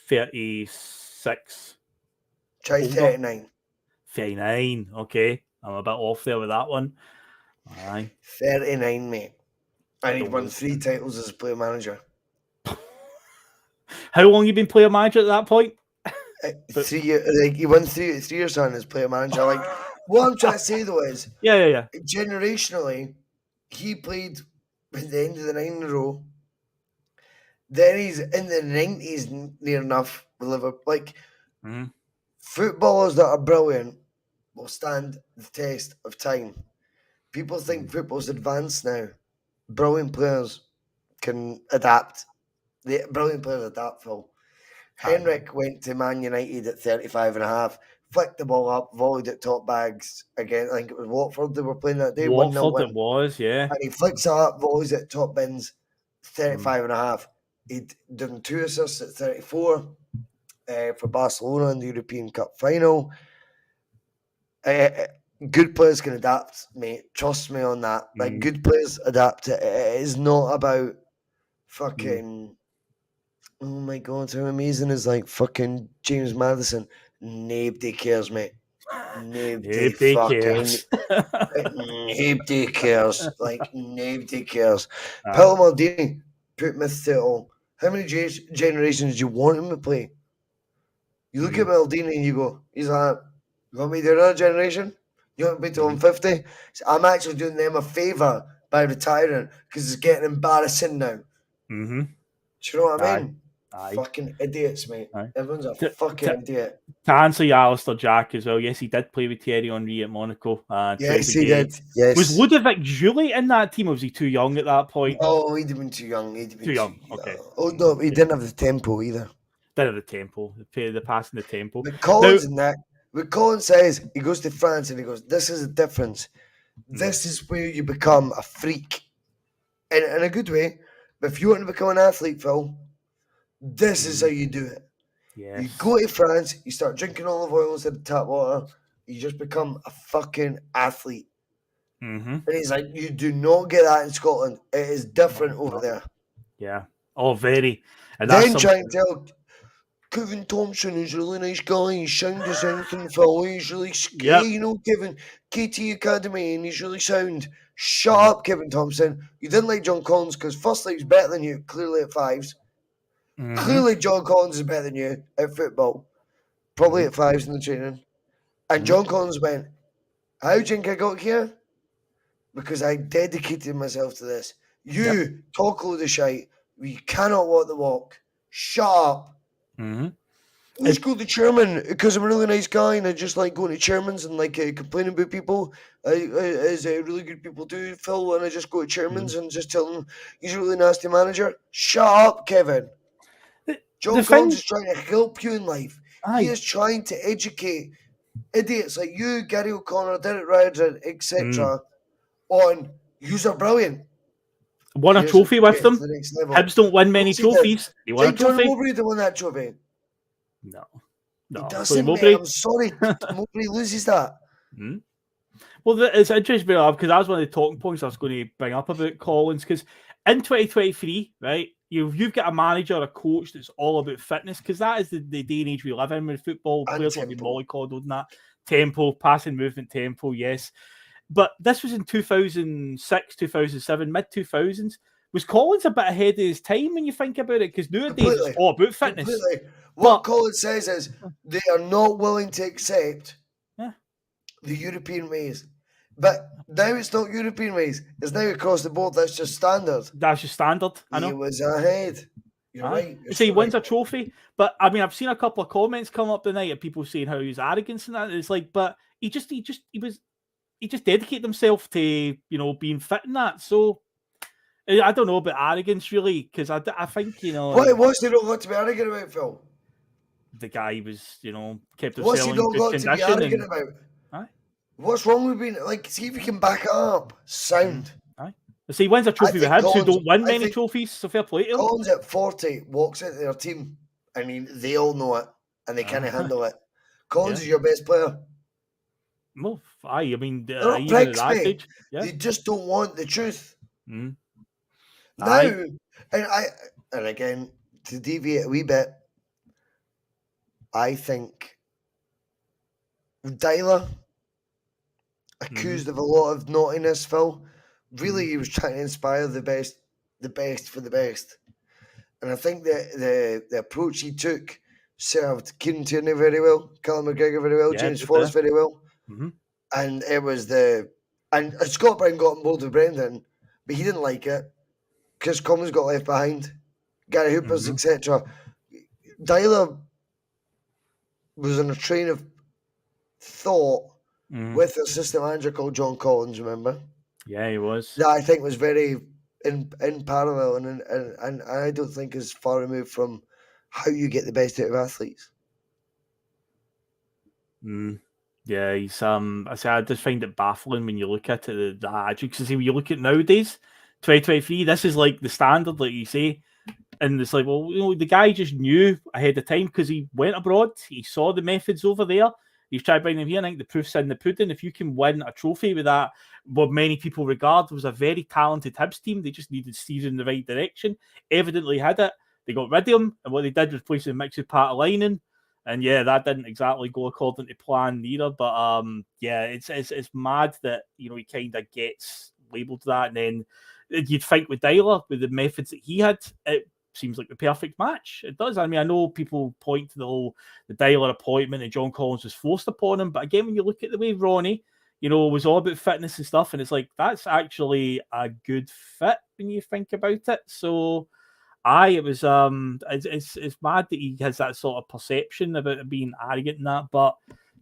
36. Try 39. 39, okay. I'm a bit off there with that one. Aye. 39, mate. And he'd won 3 titles as a player manager. How long you been player manager at that point? 3 years. Like, he won 3 years on as player manager. Like, what I'm trying to say though is, yeah. generationally, he played at the end of the 9 in a row. Then he's in the 90s near enough with Liverpool. Like, footballers that are brilliant will stand the test of time. People think football's advanced now. Brilliant players can adapt. The brilliant players adapt, Phil. Henrik went to Man United at 35 and a half, flicked the ball up, volleyed at top bags again. I think it was Watford they were playing that day. Watford it was, yeah. And he flicks it up, volleys at top bins, 35 and a half. He'd done 2 assists at 34 for Barcelona in the European Cup final. Good players can adapt, mate. Trust me on that. Like, good players adapt. It is not about fucking... Oh my God, how amazing is like fucking James Maddison? Nobody cares, mate. Nobody fucking cares. Nobody cares. Like, nobody cares. Paolo Maldini put myth to it all. How many generations do you want him to play? You look at Maldini and you go, he's like, you want me to do another generation? You want me to on 50? So I'm actually doing them a favour by retiring because it's getting embarrassing now. Do you know what I mean? Fucking idiots, mate. Everyone's a fucking idiot. To answer you, Alistair Jack, as well, yes, he did play with Thierry Henry at Monaco. Yes, he did. Yes. Was Ludovic Julie in that team, or was he too young at that point? Oh, he'd have been too young. Too young. Okay. Oh, no, he didn't have the tempo either. Didn't have the tempo. The passing the tempo. But Collins and that, what Collins says, he goes to France and he goes, this is the difference. This is where you become a freak. In a good way. But if you want to become an athlete, Phil, this is how you do it. Yes. You go to France, you start drinking olive oil instead of tap water, you just become a fucking athlete. And he's like, you do not get that in Scotland. It is different over there. Yeah. Oh, very. And then try and tell Kevin Thompson, who's a really nice guy, he's sound as anything, Phil. He's really scary, you know, Kevin, KT Academy, and he's really sound. Shut up, Kevin Thompson. You didn't like John Collins because firstly he's better than you, clearly at 5s. Clearly John Collins is better than you at football. Probably at 5s in the training. And John Collins went, how do you think I got here? Because I dedicated myself to this. You talk a load of shite. You cannot walk the walk. Shut up. Let's go to chairman because I'm a really nice guy and I just like going to chairmans and like complaining about people as really good people do, Phil. And I just go to chairmans and just tell them he's a really nasty manager. Shut up, Kevin. John Collins is trying to help you in life. He is trying to educate idiots like you, Gary O'Connor, Derek Ryder, etc. on yous are brilliant. Won a trophy with them. Hibs don't win many trophies. He won a trophy. John Mowbray didn't win that trophy. No. He doesn't, mate. I'm sorry. Mowbray loses that. Well, it's interesting because that was one of the talking points I was going to bring up about Collins, because in 2023, right, you've got a manager, a coach that's all about fitness, because that is the day and age we live in with football. And players want to be mollycoddled and that. Tempo, passing movement tempo, yes. But this was in 2006, 2007, mid-2000s. Was Collins a bit ahead of his time when you think about it? Because nowadays it's all about fitness. Completely. What Collins says is they are not willing to accept the European ways. But now it's not European ways. It's now across the board. That's just standard. That's just standard. I know. He was ahead. You're right. So he wins a trophy. But I mean, I've seen a couple of comments come up tonight of people saying how he's arrogant and that. It's like, but he just dedicated himself to, you know, being fit in that. So I don't know about arrogance really, because I think, you know, what's he not got to be arrogant about, Phil? The guy was, you know, kept himself What's he not got to be arrogant about? Aye. What's wrong with being like? See if you can back it up. Sound. Aye. So he wins a trophy with Hibs, who don't win many trophies. So fair play to him. Collins at 40 walks into their team. I mean, they all know it and they can't handle it. Collins is your best player. Well, aye. I mean, they're not pricks, mate. They just don't want the truth. Now, and again, to deviate a wee bit, I think Dyla, accused of a lot of naughtiness, Phil. Really, he was trying to inspire the best for the best. And I think that the approach he took served Kieran Tierney very well, Callum McGregor very well, James Forrest very well. And it was and Scott Brown got on board with Brendan, but he didn't like it. Chris Commons got left behind, Gary Hoopers, etc. Dyler was on a train of thought with an assistant manager called John Collins, remember? Yeah, he was. That I think was very in parallel and I don't think is far removed from how you get the best out of athletes. Yeah, he's I just find it baffling when you look at it, the attitude. Because when you look at nowadays, 2023, this is like the standard, like you say. And it's like, well, the guy just knew ahead of time because he went abroad. He saw the methods over there. He's tried to bring them here. And I think the proof's in the pudding. If you can win a trophy with that, what many people regard was a very talented Hibs team, they just needed steers in the right direction. Evidently had it. They got rid of him. And what they did was replace him with Patalainen. And yeah, that didn't exactly go according to plan either. But yeah, it's mad that, he kind of gets labelled that. And then you'd think with Dyler, with the methods that he had, it seems like the perfect match. It does. I mean, I know people point to the Dyler appointment and John Collins was forced upon him, but again, when you look at the way Ronnie, was all about fitness and stuff, and it's like that's actually a good fit when you think about it. So, it was it's mad that he has that sort of perception about being arrogant and that, but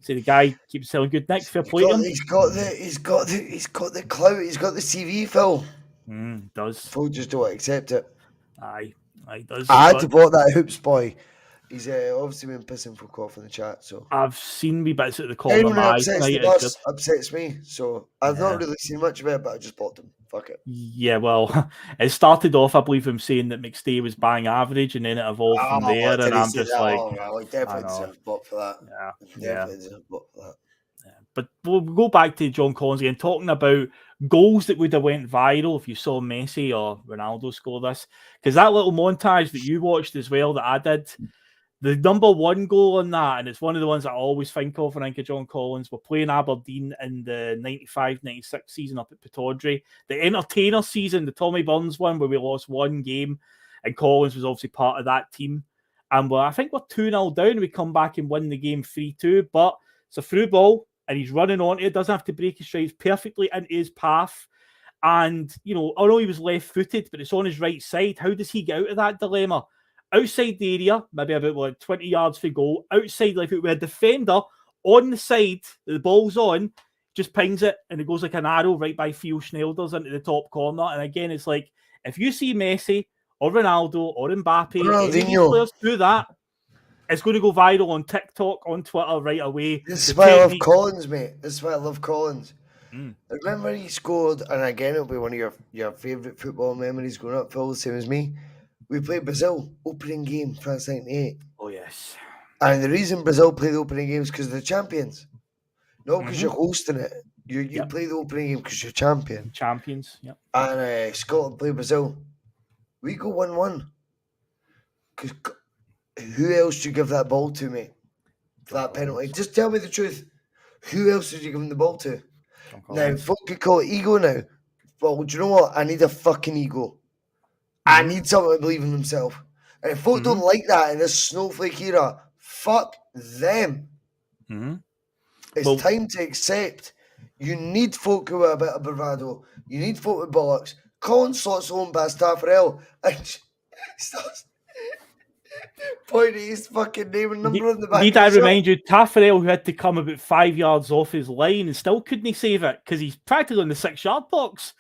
the guy keeps selling good next fair play to him. He's got the clout. He's got the CV, Phil. Does. Phil just don't accept it. Aye, does. I had to block that Hoops boy. He's obviously been pissing for off in the chat. So I've seen me bits at the corner. Anyone who upsets the bus upsets me. So I've not really seen much of it, but I just blocked him. Fuck it. Yeah, well, it started off, I believe, him saying that McStay was bang average, and then it evolved from there. And I'm just like, he definitely deserves a block for that. Definitely deserves a block for that. But we'll go back to John Collins again, talking about goals that would have went viral if you saw Messi or Ronaldo score this. Because that little montage that you watched as well that I did, the number one goal on that, and it's one of the ones I always think of when I think of John Collins, we're playing Aberdeen in the 95-96 season up at Pittodrie. The entertainer season, the Tommy Burns one, where we lost one game, and Collins was obviously part of that team. And I think we're 2-0 down. We come back and win the game 3-2, but it's a through ball, and he's running on it. Doesn't have to break his strides, perfectly into his path. And, I know he was left-footed, but it's on his right side. How does he get out of that dilemma? Outside the area, maybe about 20 yards for goal. Outside, like with a defender on the side, the ball's on, just pings it, and it goes like an arrow right by Theo Schneider's into the top corner. And again, it's like, if you see Messi or Ronaldo or Mbappe, any of these players do that, it's going to go viral on TikTok, on Twitter right away. This is why I love Collins, mate. This is why I love Collins. I remember he scored, and again, it'll be one of your favourite football memories growing up, Phil, the same as me. We played Brazil, opening game, France 98. Oh, yes. And the reason Brazil play the opening game is because they're champions. Not because you're hosting it. You play the opening game because you're champion. Champions, yep. And Scotland play Brazil. We go 1-1. Because who else do you give that ball to, mate? For that penalty? Just tell me the truth. Who else did you give him the ball to? Now, folk could call it ego now. Well, do you know what? I need a fucking ego. I need someone to believe in themselves. And if folk don't like that in this snowflake era, fuck them. It's time to accept. You need folk who are a bit of bravado. You need folk with bollocks. Colin slots home past Taffarel and starts pointing his fucking name and number on the back. Need I remind you, Taffarel, who had to come about 5 yards off his line and still couldn't save it because he's practically in the 6-yard box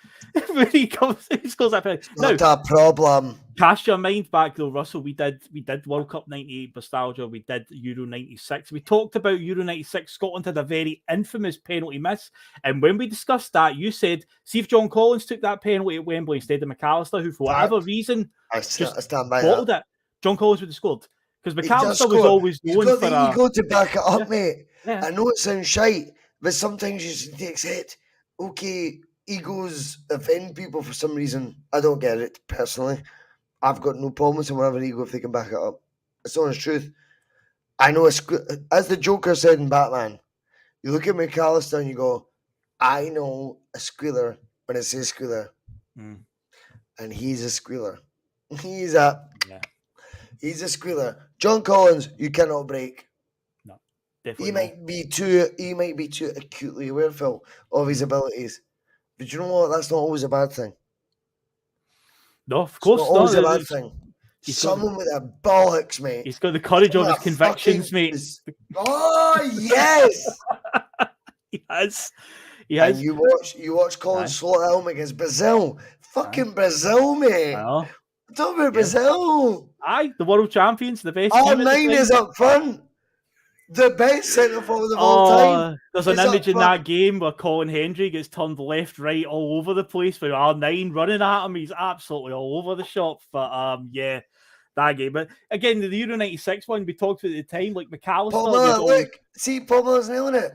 when he scores that penalty. Not a problem. Cast your mind back though, Russell. We did World Cup 98 Bustalgia. We did Euro 96. We talked about Euro 96. Scotland had a very infamous penalty miss. And when we discussed that, you said, see if John Collins took that penalty at Wembley instead of McAllister, who for whatever reason I stand by bottled it. John Collins would have scored. Because McAllister was always known for the ego to back it up, mate. Yeah. I know it sounds shite, but sometimes you just need to accept, okay, egos offend people for some reason. I don't get it, personally. I've got no problem with someone having an ego if they can back it up. It's the honest truth. I know, as the Joker said in Batman, you look at McAllister and you go, I know a squealer when I say squealer, Mm. and he's a squealer. He's a squealer. John Collins, you cannot break. No, He definitely might be too acutely aware, Phil, of his abilities. But you know what? That's not always a bad thing. no. Of It's not course always a not. bad thing. He's got Someone with a bollocks, mate. he's got the courage of Someone his with a fucking convictions, mate. Oh yes. He has. He And has. you watch Collins slot home against Brazil. Fucking Brazil, mate. I know. Talk about Yeah. Brazil. Aye, the world champions, the best Our team at the 9 time. is up front. The best centre forward of all time. There's an is up image in front. that game where Colin Hendry gets turned left, right, all over the place with R9 running at him. He's absolutely all over the shop. But yeah, that game. But again, the Euro 96 one, we talked about at the time, like McAllister Paul was Miller, always... look. See, Paul Miller's nailing it.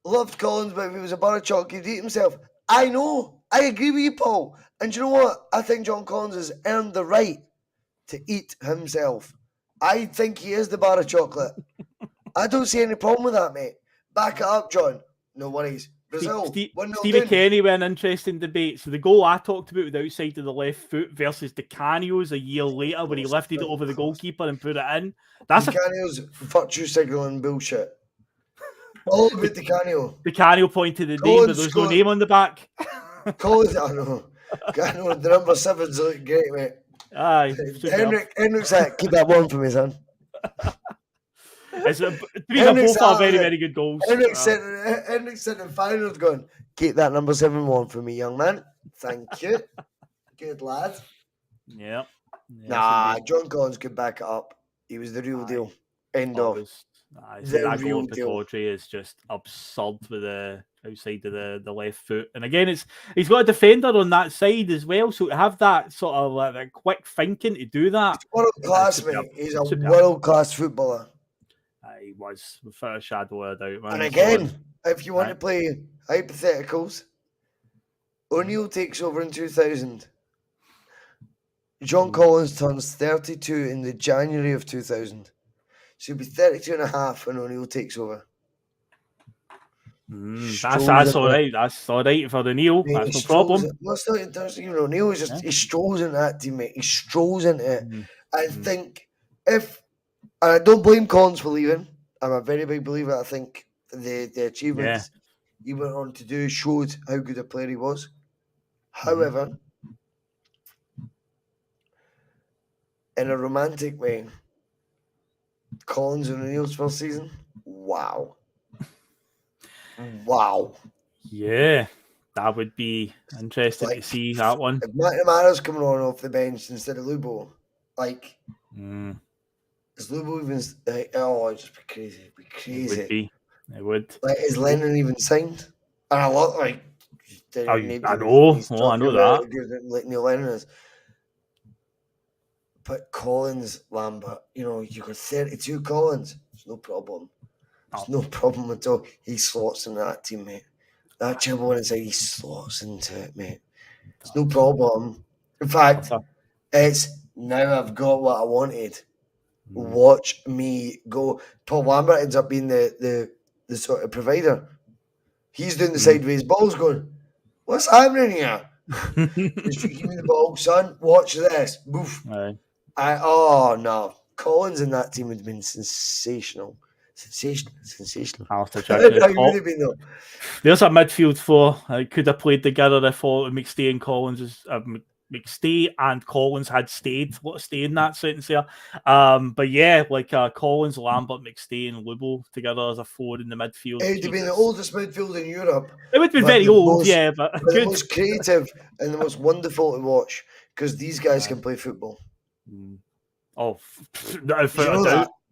Loved Collins, but if he was a bar of chocolate, he'd eat himself. I know. I agree with you, Paul. And you know what? I think John Collins has earned the right to eat himself. I think he is the bar of chocolate. I don't see any problem with that, mate. Back it up, John. No worries. Brazil, Stevie Kenny were an interesting debate. So the goal I talked about with the outside of the left foot versus Di Canio's a year later when he lifted it over the goalkeeper and put it in. That's Di Canio's virtue signaling bullshit. All about Di Canio. Di Canio pointed the name, but there's no name on the back. Collins, I know. The number 7's look great, mate. Aye. Henrik's like, keep that one for me, son. These are both are very, very good goals. Henrik's sitting in finals going, keep that number 7 one for me, young man. Thank you. Good lad. Yeah. Nah, John Collins could back it up. He was the real deal. End of. That goal at Picaudry is just absurd with the outside of the left foot. And again, he's got a defender on that side as well. So to have that sort of that quick thinking to do that. He's world class, mate. He's a world class footballer. He was, without a shadow of a doubt, man. And again, if you want to play hypotheticals, O'Neill takes over in 2000. John Collins turns 32 in the January of 2000. So he'll be 32 and a half when O'Neill takes over. That's all right. That's all right for O'Neill. That's no problem. It's not interesting. O'Neill is just he strolls into that team, mate. He strolls into it. I think and I don't blame Collins for leaving. I'm a very big believer. I think the achievements he went on to do showed how good a player he was. However, in a romantic way, Collins and O'Neill's first season, wow. Yeah, that would be interesting to see that one. If McNamara's coming on off the bench instead of Lubo, is Lubo even it'd just be crazy. It'd be crazy. It would. Like, is Lennon even signed? And a lot I know. I know that. Like Neil Lennon is. But Collins, Lambert, you got 32 Collins. It's no problem. It's no problem at all. He slots into that team, mate. That Chilwell one inside, he slots into it, mate. It's no problem. In fact, it's now I've got what I wanted. Watch me go. Paul Lambert ends up being the sort of provider. He's doing the sideways balls going, what's happening here? Just give me the ball, son. Watch this. Boof. No. Collins in that team would have been sensational. Sensational. I'll have to check it. Would have been, though. There's a midfield four. I could have played together if McStay and Collins McStay and Collins had stayed. What stay in that sentence there? But yeah, like Collins, Lambert, McStay, and Lubo together as a four in the midfield. It would have been the oldest midfield in Europe. It would be very old, but good. The most creative and the most wonderful to watch because these guys can play football. Oh,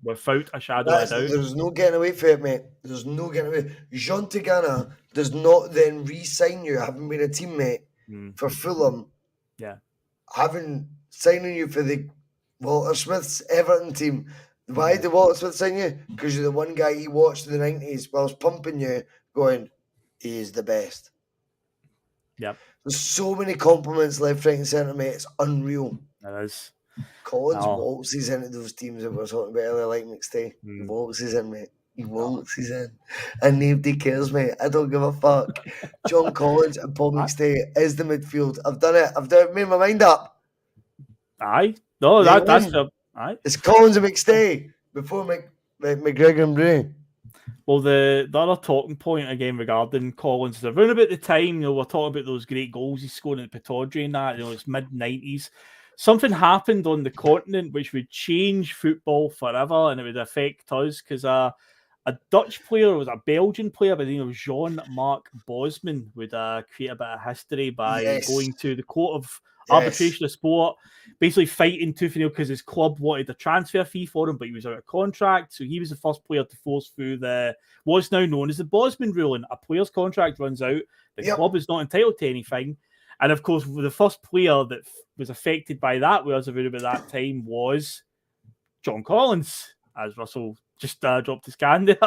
without a shadow of a doubt. There's no getting away from it, mate. There's no getting away. Jean Tigana does not then re-sign you, having been a teammate for Fulham. Yeah. Signing you for the Walter Smith's Everton team. Why did Walter Smith sign you? Because you're the one guy he watched in the 90s whilst pumping you, going, he is the best. Yep. There's so many compliments left, right, and centre, mate. It's unreal. It is. Collins waltzes into those teams that we were talking about earlier, like McStay. Waltzes in, mate. He walks, he's in. And nobody cares, mate. I don't give a fuck. John Collins and Paul McStay is the midfield. I've done it. Made my mind up. Aye. No, They that's win. the aye. It's Collins and McStay before McGregor and Bray. Well, the other talking point again regarding Collins is around about the time, we're talking about those great goals he's scoring at Pittodrie and that, it's mid-90s. Something happened on the continent which would change football forever, and it would affect us because a Dutch player, was a Belgian player by the name of Jean-Marc Bosman, would create a bit of history by going to the Court of Arbitration of Sport, basically fighting tooth and nail because his club wanted a transfer fee for him, but he was out of contract. So he was the first player to force through what's now known as the Bosman ruling. A player's contract runs out, the club is not entitled to anything. And of course, the first player that was affected by that, was around about that time, was John Collins, as Russell just dropped his can there.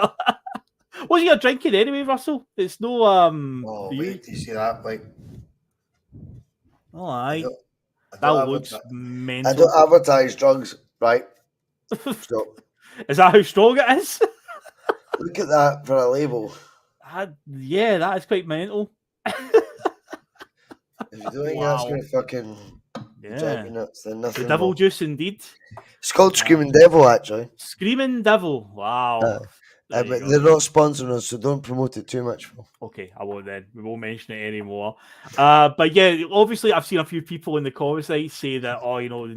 What are you drinking anyway, Russell? It's no wait, do you see that? Like, oh, aye. That looks mental. I don't advertise drugs, right? So, is that how strong it is? Look at that for a label. Yeah, that is quite mental. If you don't think that's going to fucking drive me nuts, then nothing. The devil juice, indeed. It's called Screaming Devil, actually. Screaming Devil. Wow. But they're not sponsoring us, so don't promote it too much. Okay, I won't then. We won't mention it anymore. But yeah, obviously I've seen a few people in the comments say that,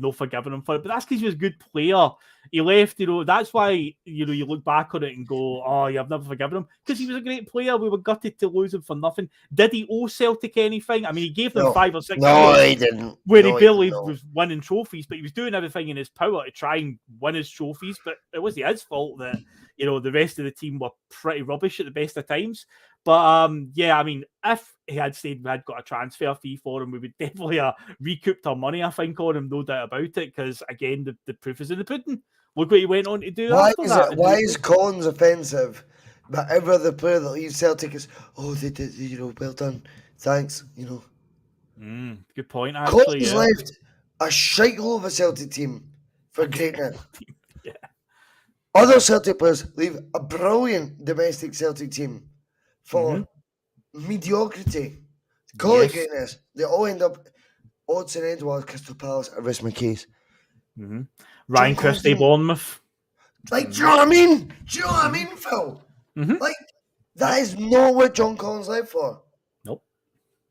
no forgiving him for it. But that's because he was a good player. He left, that's why, you look back on it and go, I've never forgiven him. Because he was a great player. We were gutted to lose him for nothing. Did he owe Celtic anything? I mean, he gave them 5 or 6 years. He didn't. Where he barely was winning trophies, but he was doing everything in his power to try and win his trophies. But it wasn't his fault that, the rest of the team were pretty rubbish at the best of times. But, I mean, if he had said we had got a transfer fee for him, we would definitely recouped our money, I think, on him, no doubt about it, because, again, the proof is in the pudding. Look what he went on to do after that. Why is Collins offensive? But every other player that leaves Celtic is, they did, well done, thanks, Good point, actually. Collins left a shithole of a Celtic team for greatness. Yeah. Other Celtic players leave a brilliant domestic Celtic team for mediocrity. Call it greatness. They all end up odds and Edwards, Crystal Palace, I rest my case. Ryan Christie, Bournemouth. Like, do you know what I mean? Do you know what I mean, Phil? Like, that is not what John Collins left for. Nope.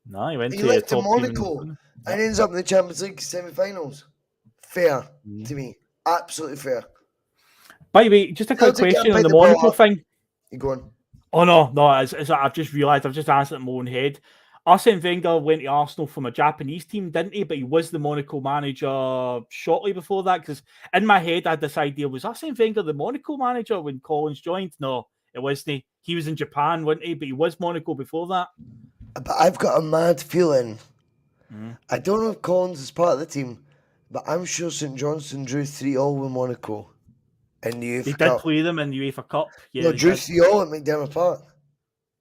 No, he went to Monaco and ends up in the Champions League semi-finals. Fair to me. Absolutely fair. By the way, just a quick question on the Monaco thing. You go on. Oh, no. I've just realised, I've just answered it in my own head. Arsene Wenger went to Arsenal from a Japanese team, didn't he? But he was the Monaco manager shortly before that. Because in my head, I had this idea, was Arsene Wenger the Monaco manager when Collins joined? No, it wasn't. He was in Japan, wasn't he? But he was Monaco before that. But I've got a mad feeling. I don't know if Collins is part of the team, but I'm sure St Johnstone drew 3-3 with Monaco in the UEFA Cup. They did play them in the UEFA Cup. Yeah, no, drew 3-3 at McDermott Park.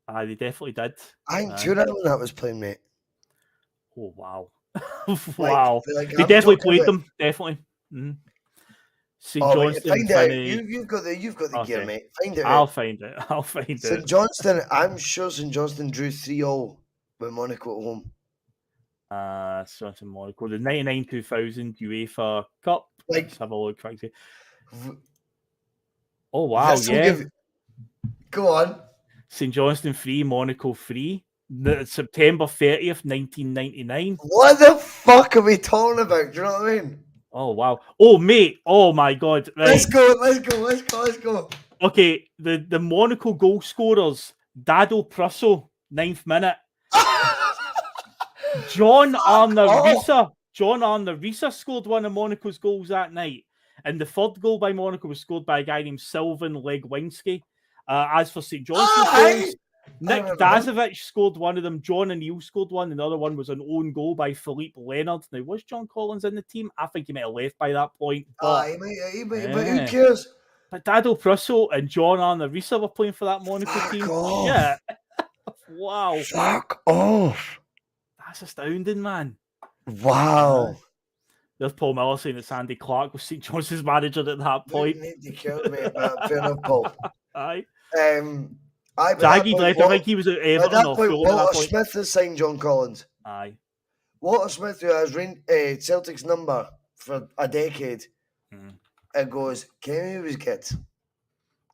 They definitely did. I think 2-0 when that was playing, mate. Oh, wow. Wow. Like, they definitely played them. Definitely. St Johnstone. Find out. You've got the gear, mate. Find it. I'll find it. St Johnstone, I'm sure St Johnstone drew 3-3 with Monaco at home. So Monaco. The 99-2000 UEFA Cup. Let's have a look. Oh, wow. Go on. St Johnstone 3, Monaco 3. September 30th, 1999. What the fuck are we talking about? Do you know what I mean? Oh, wow. Oh, mate. Oh, my God. Right. Let's go. Okay, the Monaco goal scorers. Dado Prusso, 9th minute. John Arne Risa scored one of Monaco's goals that night. And the third goal by Monaco was scored by a guy named Sylvan Legwinski. As for St Johnstone's goals, Nick Dazovic scored one of them. John O'Neill scored one. And the other one was an own goal by Philippe Leonard. Now, was John Collins in the team? I think he might have left by that point. But, but who cares? But Dado Prusso and John Arne Risa were playing for that Monaco team. Off. Yeah. Wow. Fuck off. That's astounding, man. Wow. There's Paul Miller saying that Sandy Clark was St Johnstone's manager at that point. Nobody cared, mate. Fair enough, Paul. Aye. Zaggy left. I think he was at Everton at that or point, Fulham. Walter Smith has signed John Collins. Aye. Walter Smith, who has Celtic's number for a decade, it goes, Kenny was good.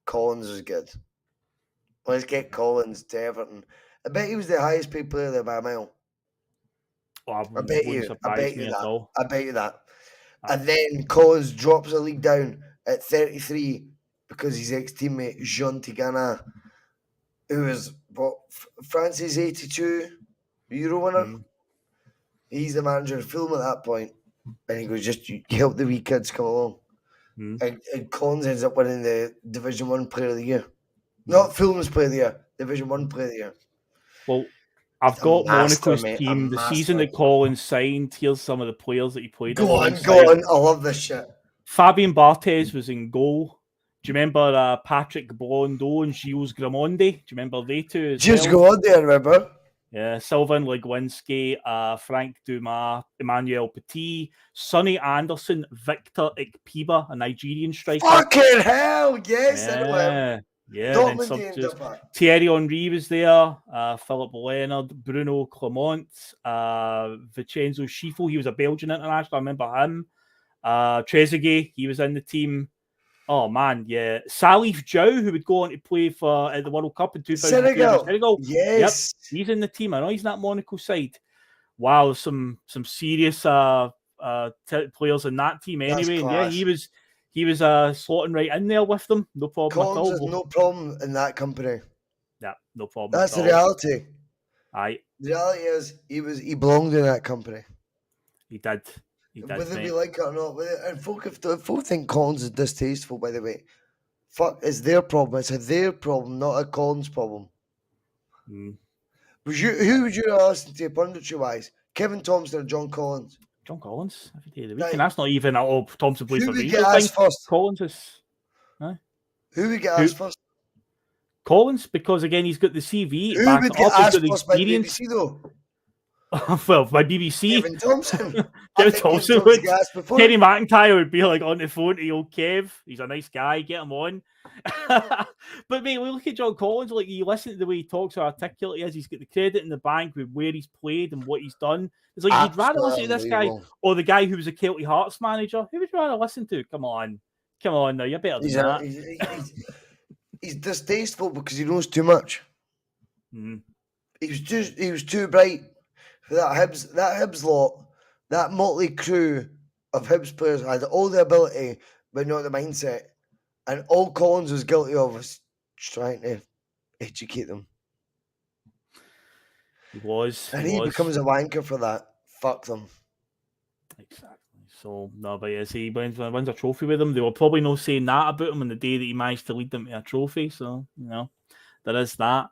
Collins was good. Let's get Collins to Everton. I bet he was the highest paid player there by a mile. I bet you that. And then Collins drops the league down at 33 because his ex-teammate Jean Tigana, who was France's 82 Euro winner. He's the manager of Fulham at that point, and he goes, "Just you help the wee kids come along." And Collins ends up winning the Division 1 Player of the Year, not Fulham's Player of the Year, Division 1 Player of the Year. Well, I've got Monaco's team. The season that Collins signed, here's some of the players that he played. Go on. I love this shit. Fabian Barthez was in goal. Do you remember Patrick Blondeau and Gilles Gramonde? Do you remember they two? Gilles Gramonde, I remember. Yeah, Sylvain Legwinski, Frank Dumas, Emmanuel Petit, Sonny Anderson, Victor Ikpiba, a Nigerian striker. Fucking hell, yes. Thierry Henry was there, Philip Leonard, Bruno Clement, Vincenzo Schifo, he was a Belgian international, I remember him. Trezeguet, he was in the team. Oh man, yeah. Salif Diao, who would go on to play for the World Cup in 2002. Senegal. Yes. Yep, he's in the team. I know he's in that Monaco side. Wow, some serious players in that team anyway. And yeah, he was slotting right in there with them. No problem Collins at all. Has no problem in that company. Yeah, no problem. That's the reality. Aye. The reality is he belonged in that company. He did. Whether we like it or not, and folk think Collins is distasteful, by the way. Fuck, it's their problem. It's their problem, not a Collins problem. Who would you listen to punditry wise? Kevin Thompson or John Collins? John Collins every day of the week, and that's not even Thompson plays for Rangers. Who first? Collins is. Who would get asked first? Collins, because again he's got the CV. Who would get asked first by BBC though? Well, by BBC. Kevin Thompson. Kevin Thompson would. Kenny McIntyre would be like on the phone to old Kev. He's a nice guy. Get him on. But mate, we look at John Collins. Like you listen to the way he talks, how articulate he is. He's got the credit in the bank with where he's played and what he's done. It's like you'd rather listen to this guy or the guy who was a Celtic Hearts manager. Who would you rather listen to? Come on now. You're better than that. He's distasteful because he knows too much. He was too bright. For that Hibs lot, that motley crew of Hibs players had all the ability, but not the mindset. And all Collins was guilty of was trying to educate them. He was. And he becomes a wanker for that. Fuck them. Exactly. So, no, but yes, he wins a trophy with them. They were probably not saying that about him on the day that he managed to lead them to a trophy. So, there is that.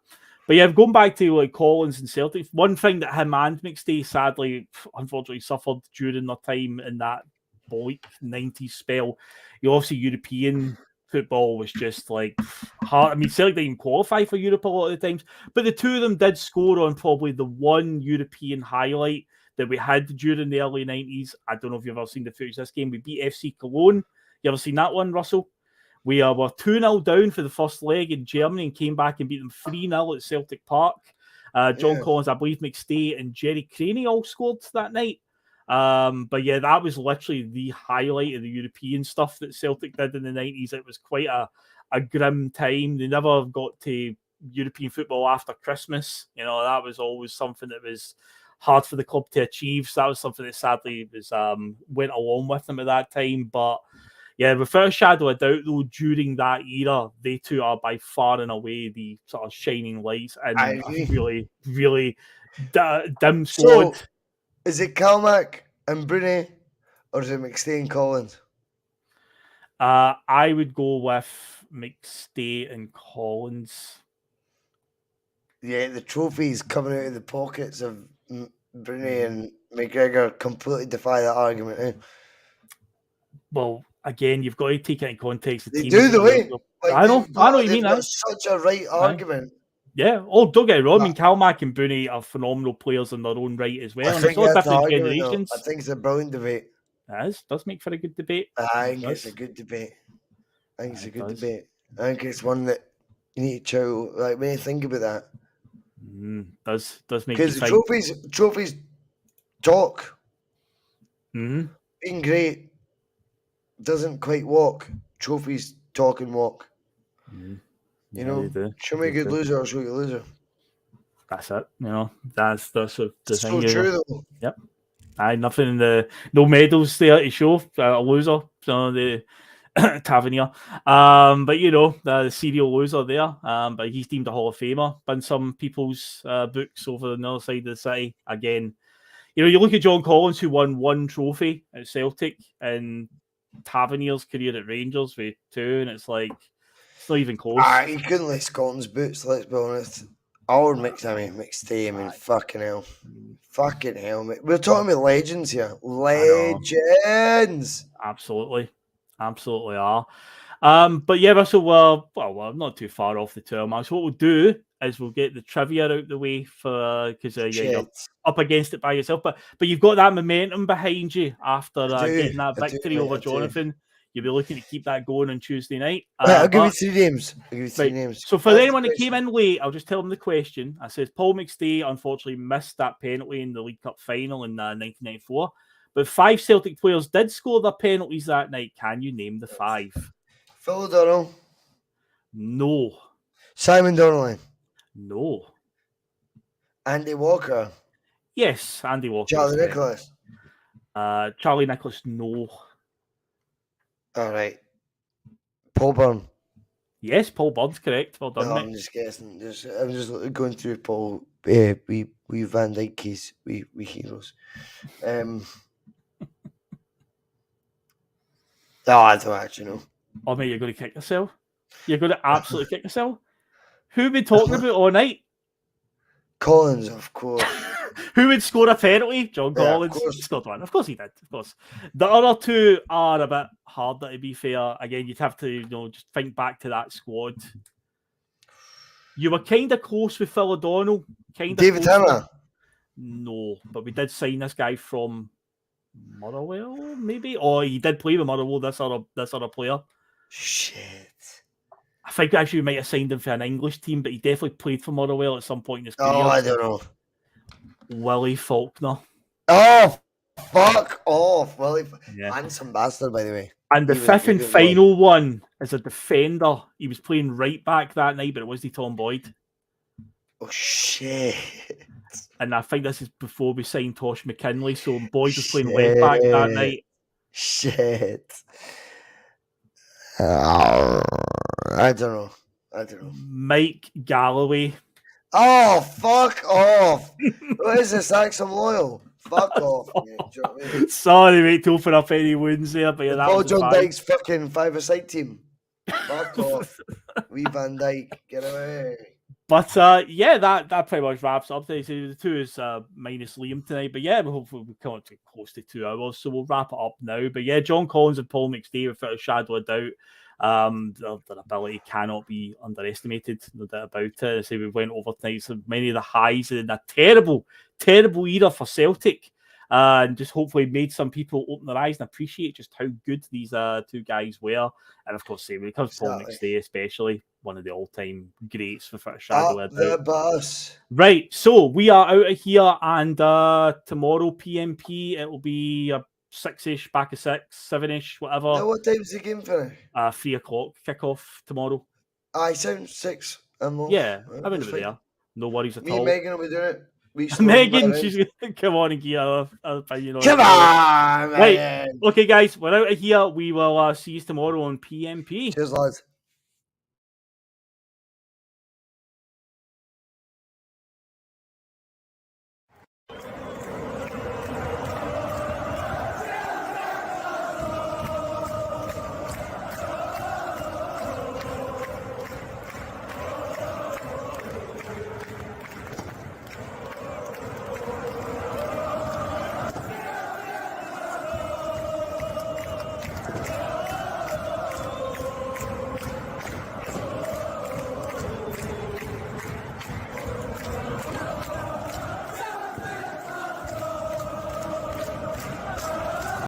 But yeah, going back to like Collins and Celtic, one thing that him and McStay sadly, unfortunately, suffered during their time in that bleak 90s spell, obviously European football was just like hard. I mean, Celtic didn't even qualify for Europe a lot of the times, but the two of them did score on probably the one European highlight that we had during the early 90s. I don't know if you've ever seen the footage of this game. We beat FC Cologne. You ever seen that one, Russell? We were 2-0 down for the first leg in Germany and came back and beat them 3-0 at Celtic Park. John Collins, I believe McStay and Jerry Craney all scored that night. But yeah, that was literally the highlight of the European stuff that Celtic did in the 90s. It was quite a grim time. They never got to European football after Christmas. That was always something that was hard for the club to achieve. So that was something that sadly was went along with them at that time. But yeah, without a shadow of a doubt, though, during that era, they two are by far and away the sort of shining lights and a really, really dim squad. So, is it Calmac and Bruni, or is it McStay and Collins? I would go with McStay and Collins. Yeah, the trophies coming out of the pockets of Bruni and McGregor completely defy that argument. Eh? Well, again, you've got to take it in context. They do the way. I know what you mean. That's such a right argument. Yeah. Oh, don't get it wrong. I mean, Calmac and Bruni are phenomenal players in their own right as well. And it's all different generations. I think it's a brilliant debate. It does make for a good debate. I think it's a good debate. I think it's a good debate. I think it's one that You need to chill. Like, when you think about that. Does make you Because think. trophies talk. Mm-hmm. Being great doesn't quite walk. Trophies talk and walk. Mm-hmm. You Yeah, know, they do. show me a good loser, I'll show you a loser. That's it. That's the So thing. true, though. Yep. Nothing in no medals there to show a loser. So the Tavernier. But the serial loser there. But he's deemed a Hall of Famer in some people's books over on the other side of the city. Again, you look at John Collins, who won 1 trophy at Celtic, and Tavernier's career at Rangers with 2, and it's like it's not even close. He couldn't lay Scotland's boots, let's be honest. Or McStay, fucking hell. Fucking hell, mate. We're talking about legends here. Legends! Absolutely are. But yeah, Russell, we're not too far off the tour mark. So what we'll do is we'll get the trivia out the way for because you're up against it by yourself. But you've got that momentum behind you after getting that victory over Jonathan. You'll be looking to keep that going on Tuesday night. I'll give you 3 names. So for anyone that came in late, I'll just tell them the question. I said Paul McStay unfortunately missed that penalty in the League Cup final in 1994. But 5 Celtic players did score their penalties that night. Can you name the 5? Phil O'Donnell. No. Simon Donnelly. No. Andy Walker. Yes, Andy Walker. Charlie Nicholas. Charlie Nicholas, no. All right. Paul Byrne. Yes, Paul Byrne's correct. Well done, mate. I'm just guessing. I'm just going through Paul. We Van Dijk keys. We heroes. I don't actually know. Oh, mate, you're going to kick yourself. You're going to absolutely kick yourself. Who have we been talking about all night? Collins, of course. Who would score a penalty? John Collins. He scored 1. Of course he did. Of course. The other 2 are a bit harder, to be fair. Again, you'd have to just think back to that squad. You were kind of close with Phil O'Donnell. David Hanna. No, but we did sign this guy from Motherwell, maybe? Or he did play with Motherwell, this other player. Shit. I think actually we might have signed him for an English team, but he definitely played for Motherwell at some point in his career. Oh, I don't know. Willie Faulkner. Oh, fuck off. Willie. Handsome bastard, by the way. And the 5th and final one is a defender. He was playing right back that night, but it wasn't Tom Boyd. Oh, shit. And I think this is before we signed Tosh McKinlay, so Boyd was playing left back that night. Shit. I don't know. Mike Galloway. Oh, fuck off. What is this? Axum Loyal? Fuck off. Mate. Do you know what I mean? Sorry, mate, to open up any wounds there, but that Paul John Dyke's fucking 5-a-side team. Fuck off. Wee Van Dijk, get away. But that pretty much wraps up. The 2 is minus Liam tonight. But yeah, hopefully we'll come up to close to 2 hours. So we'll wrap it up now. But yeah, John Collins and Paul McStay, without a shadow of doubt, their ability cannot be underestimated. No doubt about it. I say we went over tonight. So many of the highs in a terrible, terrible era for Celtic. And just hopefully made some people open their eyes and appreciate just how good these 2 guys were. And of course, when it comes to Paul McStay, especially one of the all-time greats without a shadow of a doubt. Bus. Right, so we are out of here, and tomorrow PMP it will be 6-ish, back of 6, 7-ish, whatever. Now, what time's the game finish? 3 o'clock kickoff tomorrow. I sound 6. Yeah, I'm going to be there. No worries at all. Me and Megan will be doing it. Megan, she's going to come on and give her opinion on it. Come on, man. Right, okay, guys, we're out of here. We will see you tomorrow on PMP. Cheers, lads.